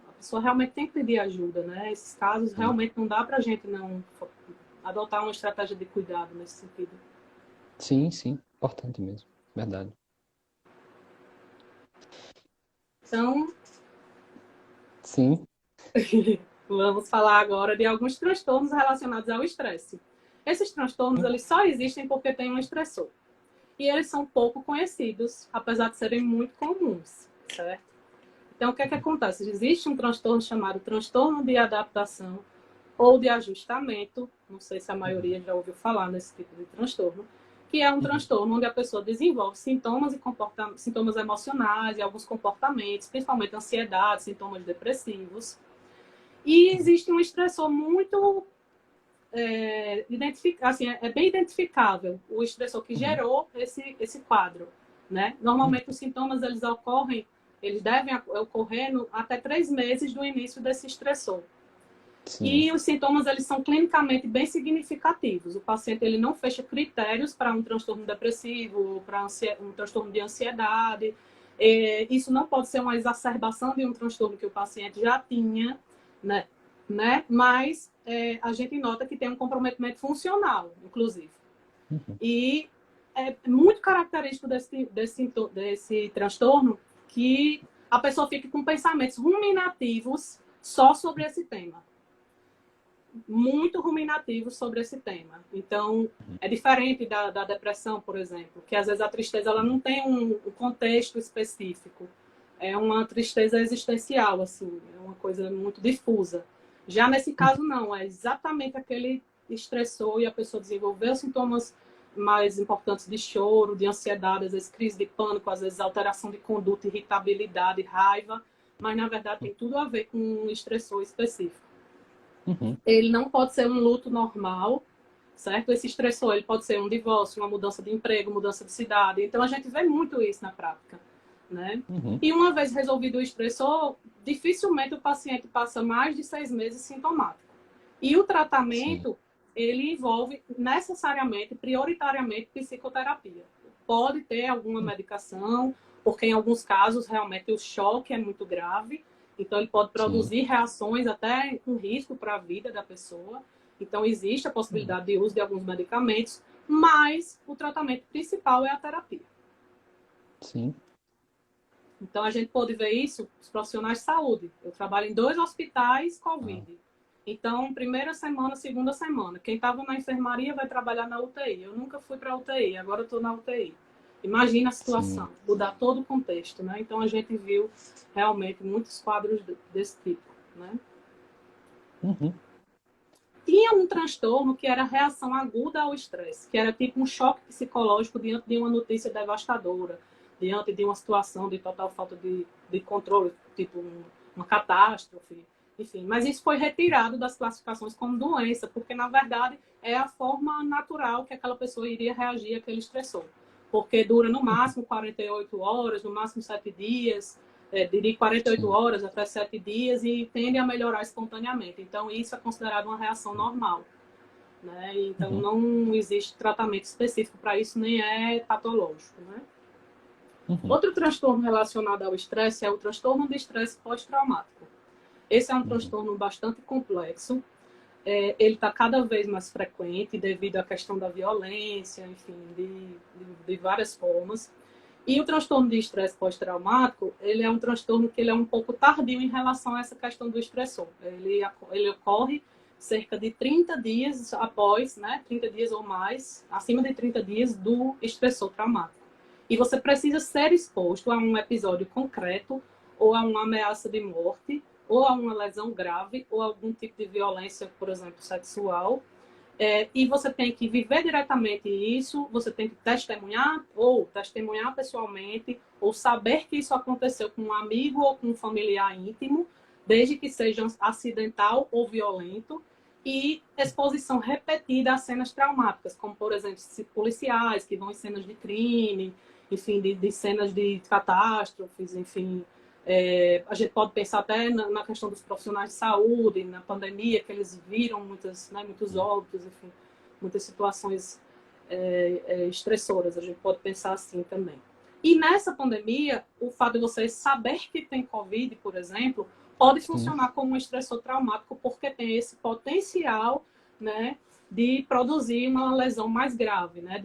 A pessoa realmente tem que pedir ajuda, né? Esses casos, realmente, não dá pra gente não adotar uma estratégia de cuidado nesse sentido. Sim, sim. Importante mesmo. Verdade. Então, Sim. vamos falar agora de alguns transtornos relacionados ao estresse. Esses transtornos, eles só existem porque tem um estressor. E eles são pouco conhecidos, apesar de serem muito comuns, certo? Então, o que é que acontece? Existe um transtorno chamado transtorno de adaptação ou de ajustamento, não sei se a maioria já ouviu falar nesse tipo de transtorno, que é um transtorno onde a pessoa desenvolve sintomas e sintomas emocionais e alguns comportamentos, principalmente ansiedade, sintomas depressivos. E existe um estressor muito bem identificável, o estressor que gerou esse quadro, né? Normalmente os sintomas eles devem ocorrer até 3 meses do início desse estressor. Sim. E os sintomas eles são clinicamente bem significativos. O paciente ele não fecha critérios para um transtorno depressivo, para um transtorno de ansiedade. Isso não pode ser uma exacerbação de um transtorno que o paciente já tinha, né? Mas a gente nota que tem um comprometimento funcional, inclusive. E é muito característico desse transtorno que a pessoa fique com pensamentos ruminativos só sobre esse tema. Muito ruminativos sobre esse tema. Então, é diferente da depressão, por exemplo, que às vezes a tristeza ela não tem um contexto específico. É uma tristeza existencial, assim, é uma coisa muito difusa. Já nesse caso, não. É exatamente aquele estressor e a pessoa desenvolveu sintomas mais importantes de choro, de ansiedade, às vezes crise de pânico, às vezes alteração de conduta, irritabilidade, raiva, mas na verdade tem tudo a ver com um estressor específico. Ele não pode ser um luto normal, certo? Esse estressor ele pode ser um divórcio, uma mudança de emprego, mudança de cidade. Então a gente vê muito isso na prática. né? E uma vez resolvido o estressor, dificilmente o paciente passa mais de 6 meses sintomático. E o tratamento, ele envolve necessariamente, prioritariamente, psicoterapia. Pode ter alguma medicação, porque em alguns casos, realmente, o choque é muito grave. Então, ele pode produzir reações até com risco para a vida da pessoa. Então, existe a possibilidade de uso de alguns medicamentos, mas o tratamento principal é a terapia. Sim. Então, a gente pode ver isso os profissionais de saúde. Eu trabalho em 2 hospitais Covid. Então, primeira semana, segunda semana. Quem estava na enfermaria vai trabalhar na UTI. Eu nunca fui para a UTI, agora eu estou na UTI. Imagina a situação, mudar todo o contexto, né? Então, a gente viu realmente muitos quadros desse tipo, né? Tinha um transtorno que era reação aguda ao estresse, que era tipo um choque psicológico diante de uma notícia devastadora, diante de uma situação de total falta de controle, tipo uma catástrofe, enfim. Mas isso foi retirado das classificações como doença, porque, na verdade, é a forma natural que aquela pessoa iria reagir àquele estressor. Porque dura, no máximo, 48 horas, no máximo 7 dias, de 48 horas até 7 dias, e tende a melhorar espontaneamente. Então, isso é considerado uma reação normal, né? Então, não existe tratamento específico para isso, nem é patológico, né? Outro transtorno relacionado ao estresse é o transtorno de estresse pós-traumático. Esse é um transtorno bastante complexo. Ele está cada vez mais frequente devido à questão da violência, enfim, de várias formas. E o transtorno de estresse pós-traumático, ele é um transtorno que ele é um pouco tardio em relação a essa questão do estressor. Ele ocorre cerca de 30 dias após, né, 30 dias ou mais, acima de 30 dias do estressor traumático. E você precisa ser exposto a um episódio concreto ou a uma ameaça de morte, ou a uma lesão grave, ou algum tipo de violência, por exemplo, sexual. E você tem que viver diretamente isso, você tem que testemunhar, ou testemunhar pessoalmente, ou saber que isso aconteceu com um amigo ou com um familiar íntimo, desde que seja acidental ou violento, e exposição repetida a cenas traumáticas, como, por exemplo, policiais que vão em cenas de crime, enfim, de cenas de catástrofes, enfim. A gente pode pensar até na questão dos profissionais de saúde, na pandemia, que eles viram muitos óbitos, enfim, muitas situações estressoras. A gente pode pensar assim também. E nessa pandemia, o fato de você saber que tem Covid, por exemplo, pode funcionar como um estressor traumático, porque tem esse potencial, né, de produzir uma lesão mais grave, né?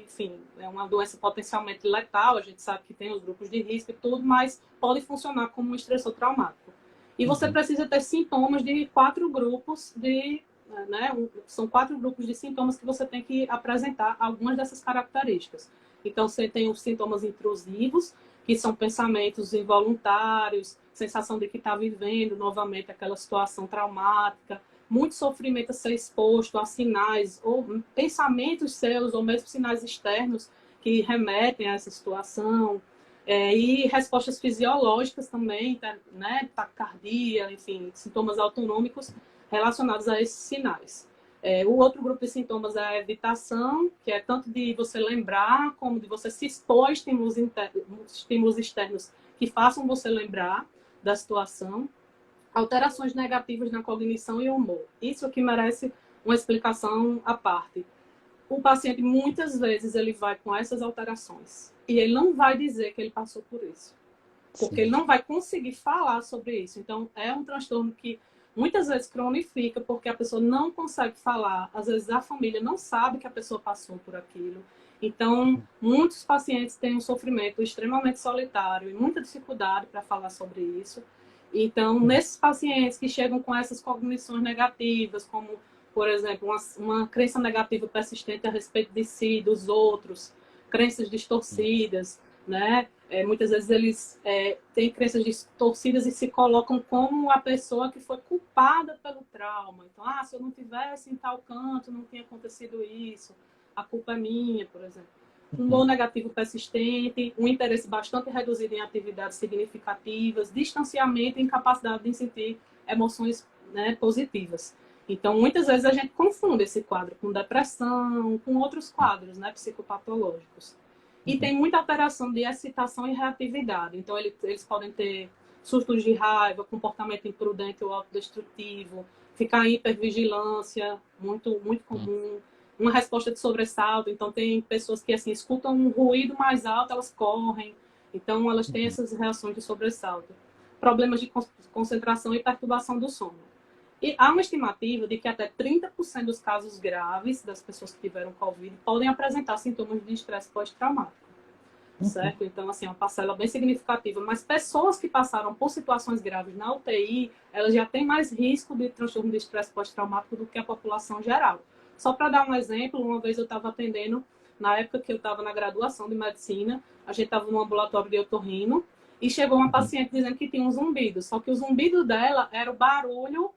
Enfim, é uma doença potencialmente letal, a gente sabe que tem os grupos de risco e tudo, mas pode funcionar como um estressor traumático. E você precisa ter sintomas de 4 grupos né? São 4 grupos de sintomas que você tem que apresentar algumas dessas características. Então, você tem os sintomas intrusivos, que são pensamentos involuntários, sensação de que está vivendo novamente aquela situação traumática, muito sofrimento a ser exposto a sinais ou pensamentos seus ou mesmo sinais externos que remetem a essa situação, e respostas fisiológicas também, né, taquicardia, enfim, sintomas autonômicos relacionados a esses sinais. O outro grupo de sintomas é a evitação, que é tanto de você lembrar como de você se expor a estímulos externos que façam você lembrar da situação. Alterações negativas na cognição e humor. Isso aqui merece uma explicação à parte. O paciente, muitas vezes, ele vai com essas alterações. E ele não vai dizer que ele passou por isso. Porque ele não vai conseguir falar sobre isso. Então, é um transtorno que muitas vezes cronifica, porque a pessoa não consegue falar. Às vezes, a família não sabe que a pessoa passou por aquilo. Então, muitos pacientes têm um sofrimento extremamente solitário e muita dificuldade para falar sobre isso. Então, nesses pacientes que chegam com essas cognições negativas, como, por exemplo, uma crença negativa persistente a respeito de si, dos outros, crenças distorcidas, né? Muitas vezes eles têm crenças distorcidas e se colocam como a pessoa que foi culpada pelo trauma. Então, se eu não tivesse em tal canto, não tinha acontecido isso, a culpa é minha, por exemplo. Humor negativo persistente, um interesse bastante reduzido em atividades significativas, distanciamento e incapacidade de sentir emoções, né, positivas. Então, muitas vezes a gente confunde esse quadro com depressão, com outros quadros, né, psicopatológicos. E tem muita alteração de excitação e reatividade. Então, eles podem ter surtos de raiva, comportamento imprudente ou autodestrutivo, ficar em hipervigilância, muito, muito comum. Uma resposta de sobressalto. Então, tem pessoas que, assim, escutam um ruído mais alto, elas correm. Então, elas têm essas reações de sobressalto. Problemas de concentração e perturbação do sono. E há uma estimativa de que até 30% dos casos graves das pessoas que tiveram Covid podem apresentar sintomas de estresse pós-traumático. Certo? Então, assim, é uma parcela bem significativa. Mas pessoas que passaram por situações graves na UTI, elas já têm mais risco de transtorno de estresse pós-traumático do que a população geral. Só para dar um exemplo, uma vez eu estava atendendo, na época que eu estava na graduação de medicina, a gente estava no ambulatório de otorrino, e chegou uma paciente dizendo que tinha um zumbido. Só que o zumbido dela era o barulho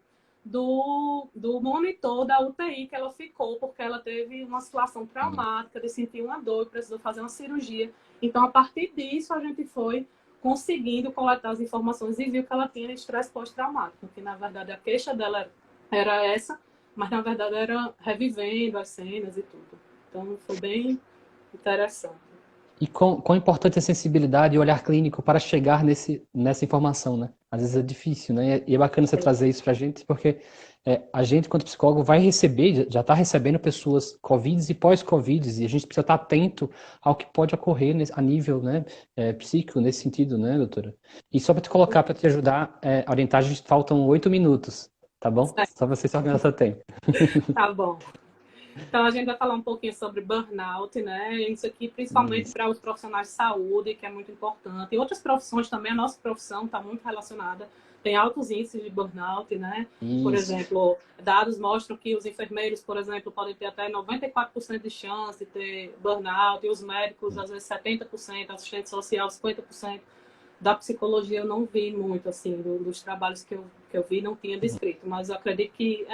do monitor da UTI que ela ficou, porque ela teve uma situação traumática de sentir uma dor e precisou fazer uma cirurgia. Então, a partir disso, a gente foi conseguindo coletar as informações e viu que ela tinha estresse pós-traumático, que, na verdade, a queixa dela era essa, mas, na verdade, era revivendo as cenas e tudo. Então, foi bem interessante. E quão importante a sensibilidade e o olhar clínico para chegar nessa informação, né? Às vezes é difícil, né? E é bacana você trazer isso pra gente, porque a gente, quanto psicólogo, vai receber, já está recebendo pessoas Covid e pós-Covid, e a gente precisa estar atento ao que pode ocorrer a nível, né, psíquico, nesse sentido, né, doutora? E só para te colocar, para te ajudar a orientar, a gente faltam 8 minutos, tá bom? Certo. Só para você se organizar seu tempo. Tá bom. Então, a gente vai falar um pouquinho sobre burnout, né? Isso aqui, principalmente para os profissionais de saúde, que é muito importante. E outras profissões também, a nossa profissão está muito relacionada. Tem altos índices de burnout, né? Isso. Por exemplo, dados mostram que os enfermeiros, por exemplo, podem ter até 94% de chance de ter burnout, e os médicos, às vezes, 70%, assistente social, 50%. Da psicologia eu não vi muito, assim, dos trabalhos que eu vi, não tinha descrito, mas eu acredito que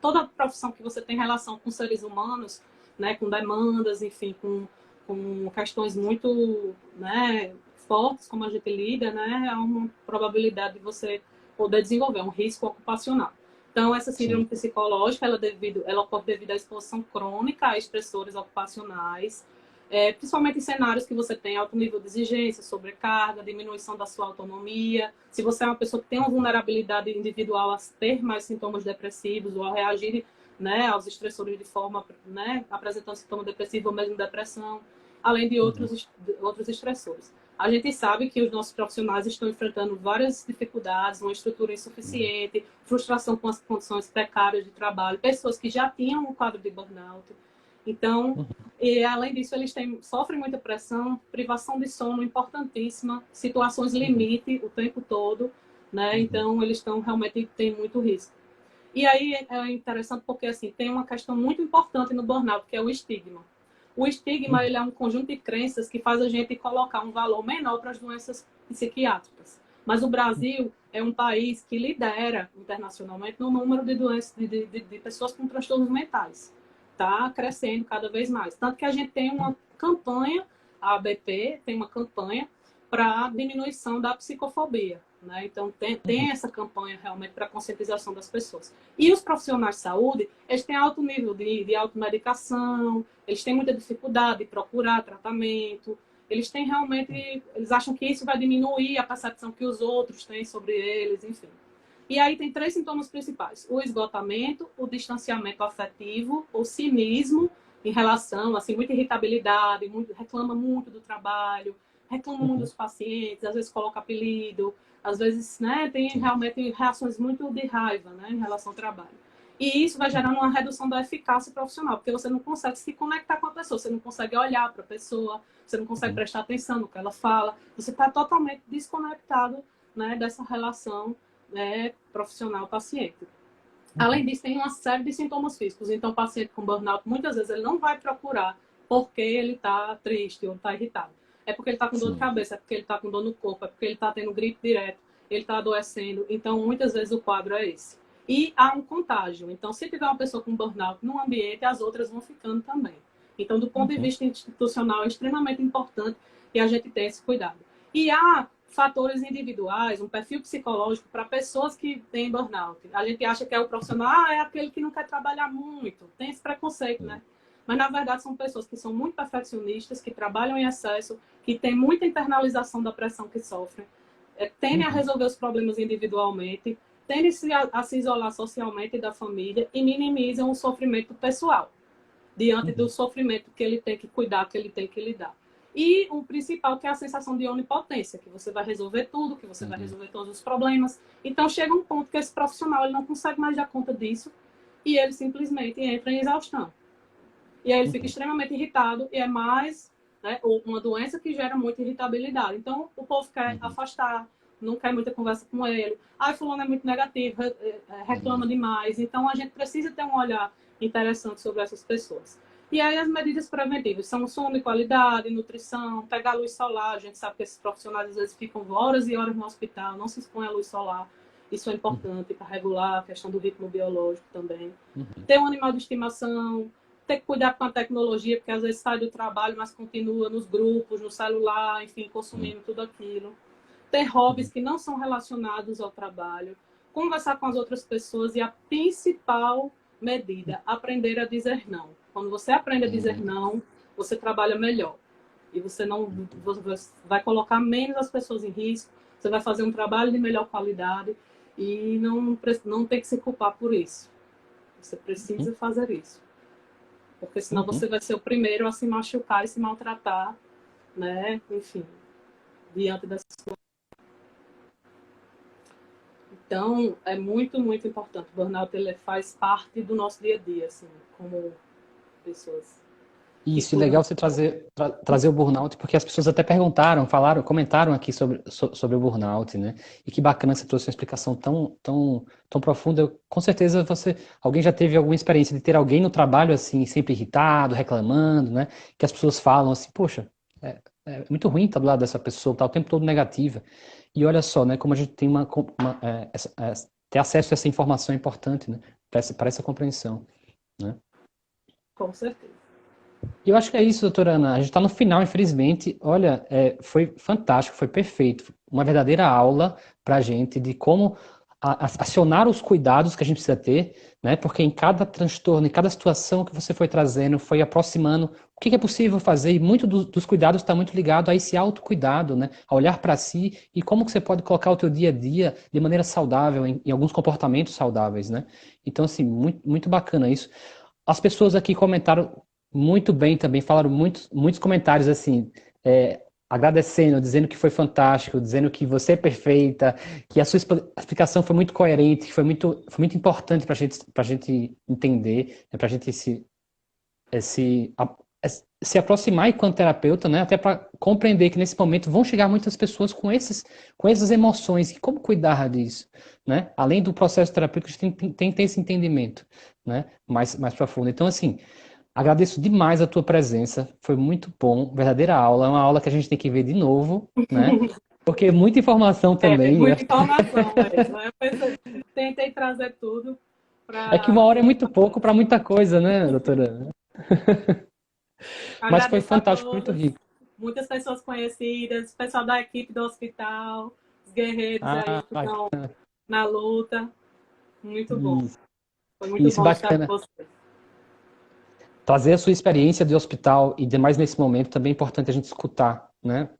toda profissão que você tem relação com seres humanos, né, com demandas, enfim, com questões muito, né, fortes, como a gente lida, né, há uma probabilidade de você poder desenvolver um risco ocupacional. Então, essa síndrome psicológica, ela ocorre devido à exposição crônica a estressores ocupacionais, principalmente em cenários que você tem alto nível de exigência, sobrecarga, diminuição da sua autonomia. Se você é uma pessoa que tem uma vulnerabilidade individual a ter mais sintomas depressivos ou a reagir, né, aos estressores de forma, né, apresentando sintoma depressivo ou mesmo depressão, além de outros estressores. A gente sabe que os nossos profissionais estão enfrentando várias dificuldades, uma estrutura insuficiente, frustração com as condições precárias de trabalho, pessoas que já tinham um quadro de burnout. Então, e além disso, eles sofrem muita pressão, privação de sono importantíssima, situações limite o tempo todo, né? Então, eles realmente têm muito risco. E aí é interessante porque, assim, tem uma questão muito importante no burnout, que é o estigma. O estigma, ele é um conjunto de crenças que faz a gente colocar um valor menor para as doenças psiquiátricas. Mas o Brasil é um país que lidera internacionalmente no número de doenças, de pessoas com transtornos mentais. Está crescendo cada vez mais. Tanto que a gente tem uma campanha, a ABP tem uma campanha para diminuição da psicofobia. Né? Então, tem essa campanha realmente para conscientização das pessoas. E os profissionais de saúde, eles têm alto nível de automedicação, eles têm muita dificuldade de procurar tratamento, eles acham que isso vai diminuir a percepção que os outros têm sobre eles, enfim. E aí tem 3 sintomas principais: o esgotamento, o distanciamento afetivo, o cinismo em relação, assim, muita irritabilidade, reclama muito do trabalho, reclama muito dos pacientes, às vezes coloca apelido, às vezes, né, tem realmente reações muito de raiva, né, em relação ao trabalho. E isso vai gerando uma redução da eficácia profissional, porque você não consegue se conectar com a pessoa, você não consegue olhar para a pessoa, você não consegue prestar atenção no que ela fala, você está totalmente desconectado, né, dessa relação, né, profissional-paciente. Além disso, tem uma série de sintomas físicos. Então, o paciente com burnout, muitas vezes, ele não vai procurar porque ele está triste ou está irritado. É porque ele está com dor de cabeça, é porque ele está com dor no corpo, é porque ele está tendo gripe direto, ele está adoecendo. Então, muitas vezes, o quadro é esse. E há um contágio. Então, se tiver uma pessoa com burnout num ambiente, as outras vão ficando também. Então, do ponto de vista institucional, é extremamente importante que a gente tenha esse cuidado. E há fatores individuais, um perfil psicológico para pessoas que têm burnout. A gente acha que é o profissional, é aquele que não quer trabalhar muito. Tem esse preconceito, né? mas na verdade são pessoas que são muito perfeccionistas, que trabalham em excesso, que têm muita internalização da pressão que sofrem, tendem a resolver os problemas individualmente, tendem a se isolar socialmente da família e minimizam o sofrimento pessoal, diante do sofrimento que ele tem que cuidar, que ele tem que lidar. E o principal, que é a sensação de onipotência, que você vai resolver tudo, que você vai resolver todos os problemas. Então, chega um ponto que esse profissional ele não consegue mais dar conta disso e ele simplesmente entra em exaustão. E aí ele fica extremamente irritado e é mais, né, uma doença que gera muita irritabilidade. Então, o povo quer afastar, não quer muita conversa com ele. Ah, fulano é muito negativo, reclama demais. Então, a gente precisa ter um olhar interessante sobre essas pessoas. E aí as medidas preventivas são sono de qualidade, nutrição, pegar luz solar. A gente sabe que esses profissionais às vezes ficam horas e horas no hospital, não se expõem à luz solar. Isso é importante para regular a questão do ritmo biológico também. Ter um animal de estimação, ter que cuidar com a tecnologia, porque às vezes sai do trabalho, mas continua nos grupos, no celular, enfim, consumindo tudo aquilo. Ter hobbies que não são relacionados ao trabalho. Conversar com as outras pessoas e a principal medida, aprender a dizer não. Quando você aprende a dizer não, você trabalha melhor. E você vai colocar menos as pessoas em risco, você vai fazer um trabalho de melhor qualidade e não tem que se culpar por isso. Você precisa fazer isso. Porque senão você vai ser o primeiro a se machucar e se maltratar, né? Enfim, diante dessas coisas. Então, é muito, muito importante. O burnout ele faz parte do nosso dia a dia, assim, como pessoas. Isso, e legal você trazer o burnout, porque as pessoas até perguntaram, falaram, comentaram aqui sobre o burnout, né? E que bacana você trouxe uma explicação tão profunda. Com certeza alguém já teve alguma experiência de ter alguém no trabalho assim, sempre irritado, reclamando, né? Que as pessoas falam assim, poxa, é muito ruim estar do lado dessa pessoa, tá o tempo todo negativa. E olha só, né? Como a gente tem ter acesso a essa informação é importante, né? Para essa compreensão, né? Com certeza. E eu acho que é isso, doutora Ana. A gente está no final, infelizmente. Olha, foi fantástico, foi perfeito. Uma verdadeira aula para a gente de como acionar os cuidados que a gente precisa ter, né? Porque em cada transtorno, em cada situação que você foi trazendo, foi aproximando o que é possível fazer. E muito dos cuidados está muito ligado a esse autocuidado, né? A olhar para si e como que você pode colocar o teu dia a dia de maneira saudável, em alguns comportamentos saudáveis, né? Então, assim, muito, muito bacana isso. As pessoas aqui comentaram muito bem também, falaram muitos comentários assim, agradecendo, dizendo que foi fantástico, dizendo que você é perfeita, que a sua explicação foi muito coerente, que foi muito importante para a gente entender, para a gente se aproximar enquanto terapeuta, né? Até para compreender que nesse momento vão chegar muitas pessoas com essas emoções e como cuidar disso, né? Além do processo terapêutico, a gente tem que ter esse entendimento, né? Mais profundo. Então, assim, agradeço demais a tua presença, foi muito bom, verdadeira aula, é uma aula que a gente tem que ver de novo, né? Porque muita informação também. Muita informação mesmo. Eu tentei trazer tudo para... É que uma hora é muito pouco para muita coisa, né, doutora? Mas foi fantástico, muito rico. Muitas pessoas conhecidas, pessoal da equipe do hospital, os guerreiros aí que estão na luta. Muito bom. Foi muito bom estar com você. Trazer a sua experiência de hospital e demais nesse momento também é importante a gente escutar, né?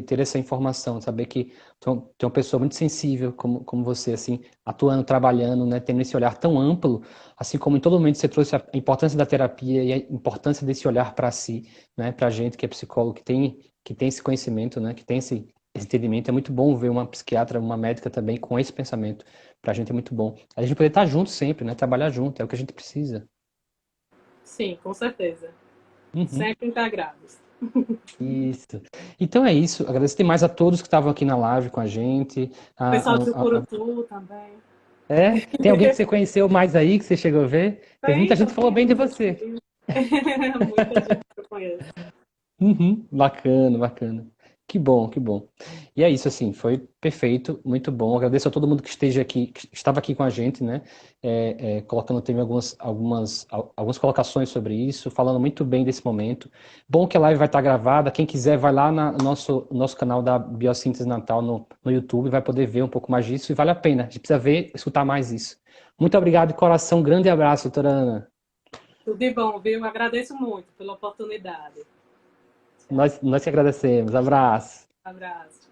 Ter essa informação, saber que tem uma pessoa muito sensível como você, assim, atuando, trabalhando, né? Tendo esse olhar tão amplo, assim como em todo momento você trouxe a importância da terapia e a importância desse olhar para si, né? Para a gente que é psicólogo, que tem esse conhecimento, né? Que tem esse entendimento. É muito bom ver uma psiquiatra, uma médica também com esse pensamento. Para a gente é muito bom. A gente poder estar junto sempre, né? Trabalhar junto, é o que a gente precisa. Sim, com certeza. Sempre integrados. Isso. Então é isso. Agradeço demais a todos que estavam aqui na live com a gente. O pessoal do Curutu também. Tem alguém que você conheceu mais aí, que você chegou a ver? Tem muita gente que falou bem de você. Muita gente que eu conheço. Bacana. Que bom. E é isso, assim, foi perfeito, muito bom. Agradeço a todo mundo que estava aqui com a gente, né? Colocando também algumas colocações sobre isso, falando muito bem desse momento. Bom que a live vai estar gravada. Quem quiser, vai lá no nosso canal da Biossíntese Natal no YouTube, vai poder ver um pouco mais disso e vale a pena. A gente precisa escutar mais isso. Muito obrigado de coração, grande abraço, doutora Ana. Tudo de bom, viu? Agradeço muito pela oportunidade. Nós que agradecemos. Abraço. Abraço.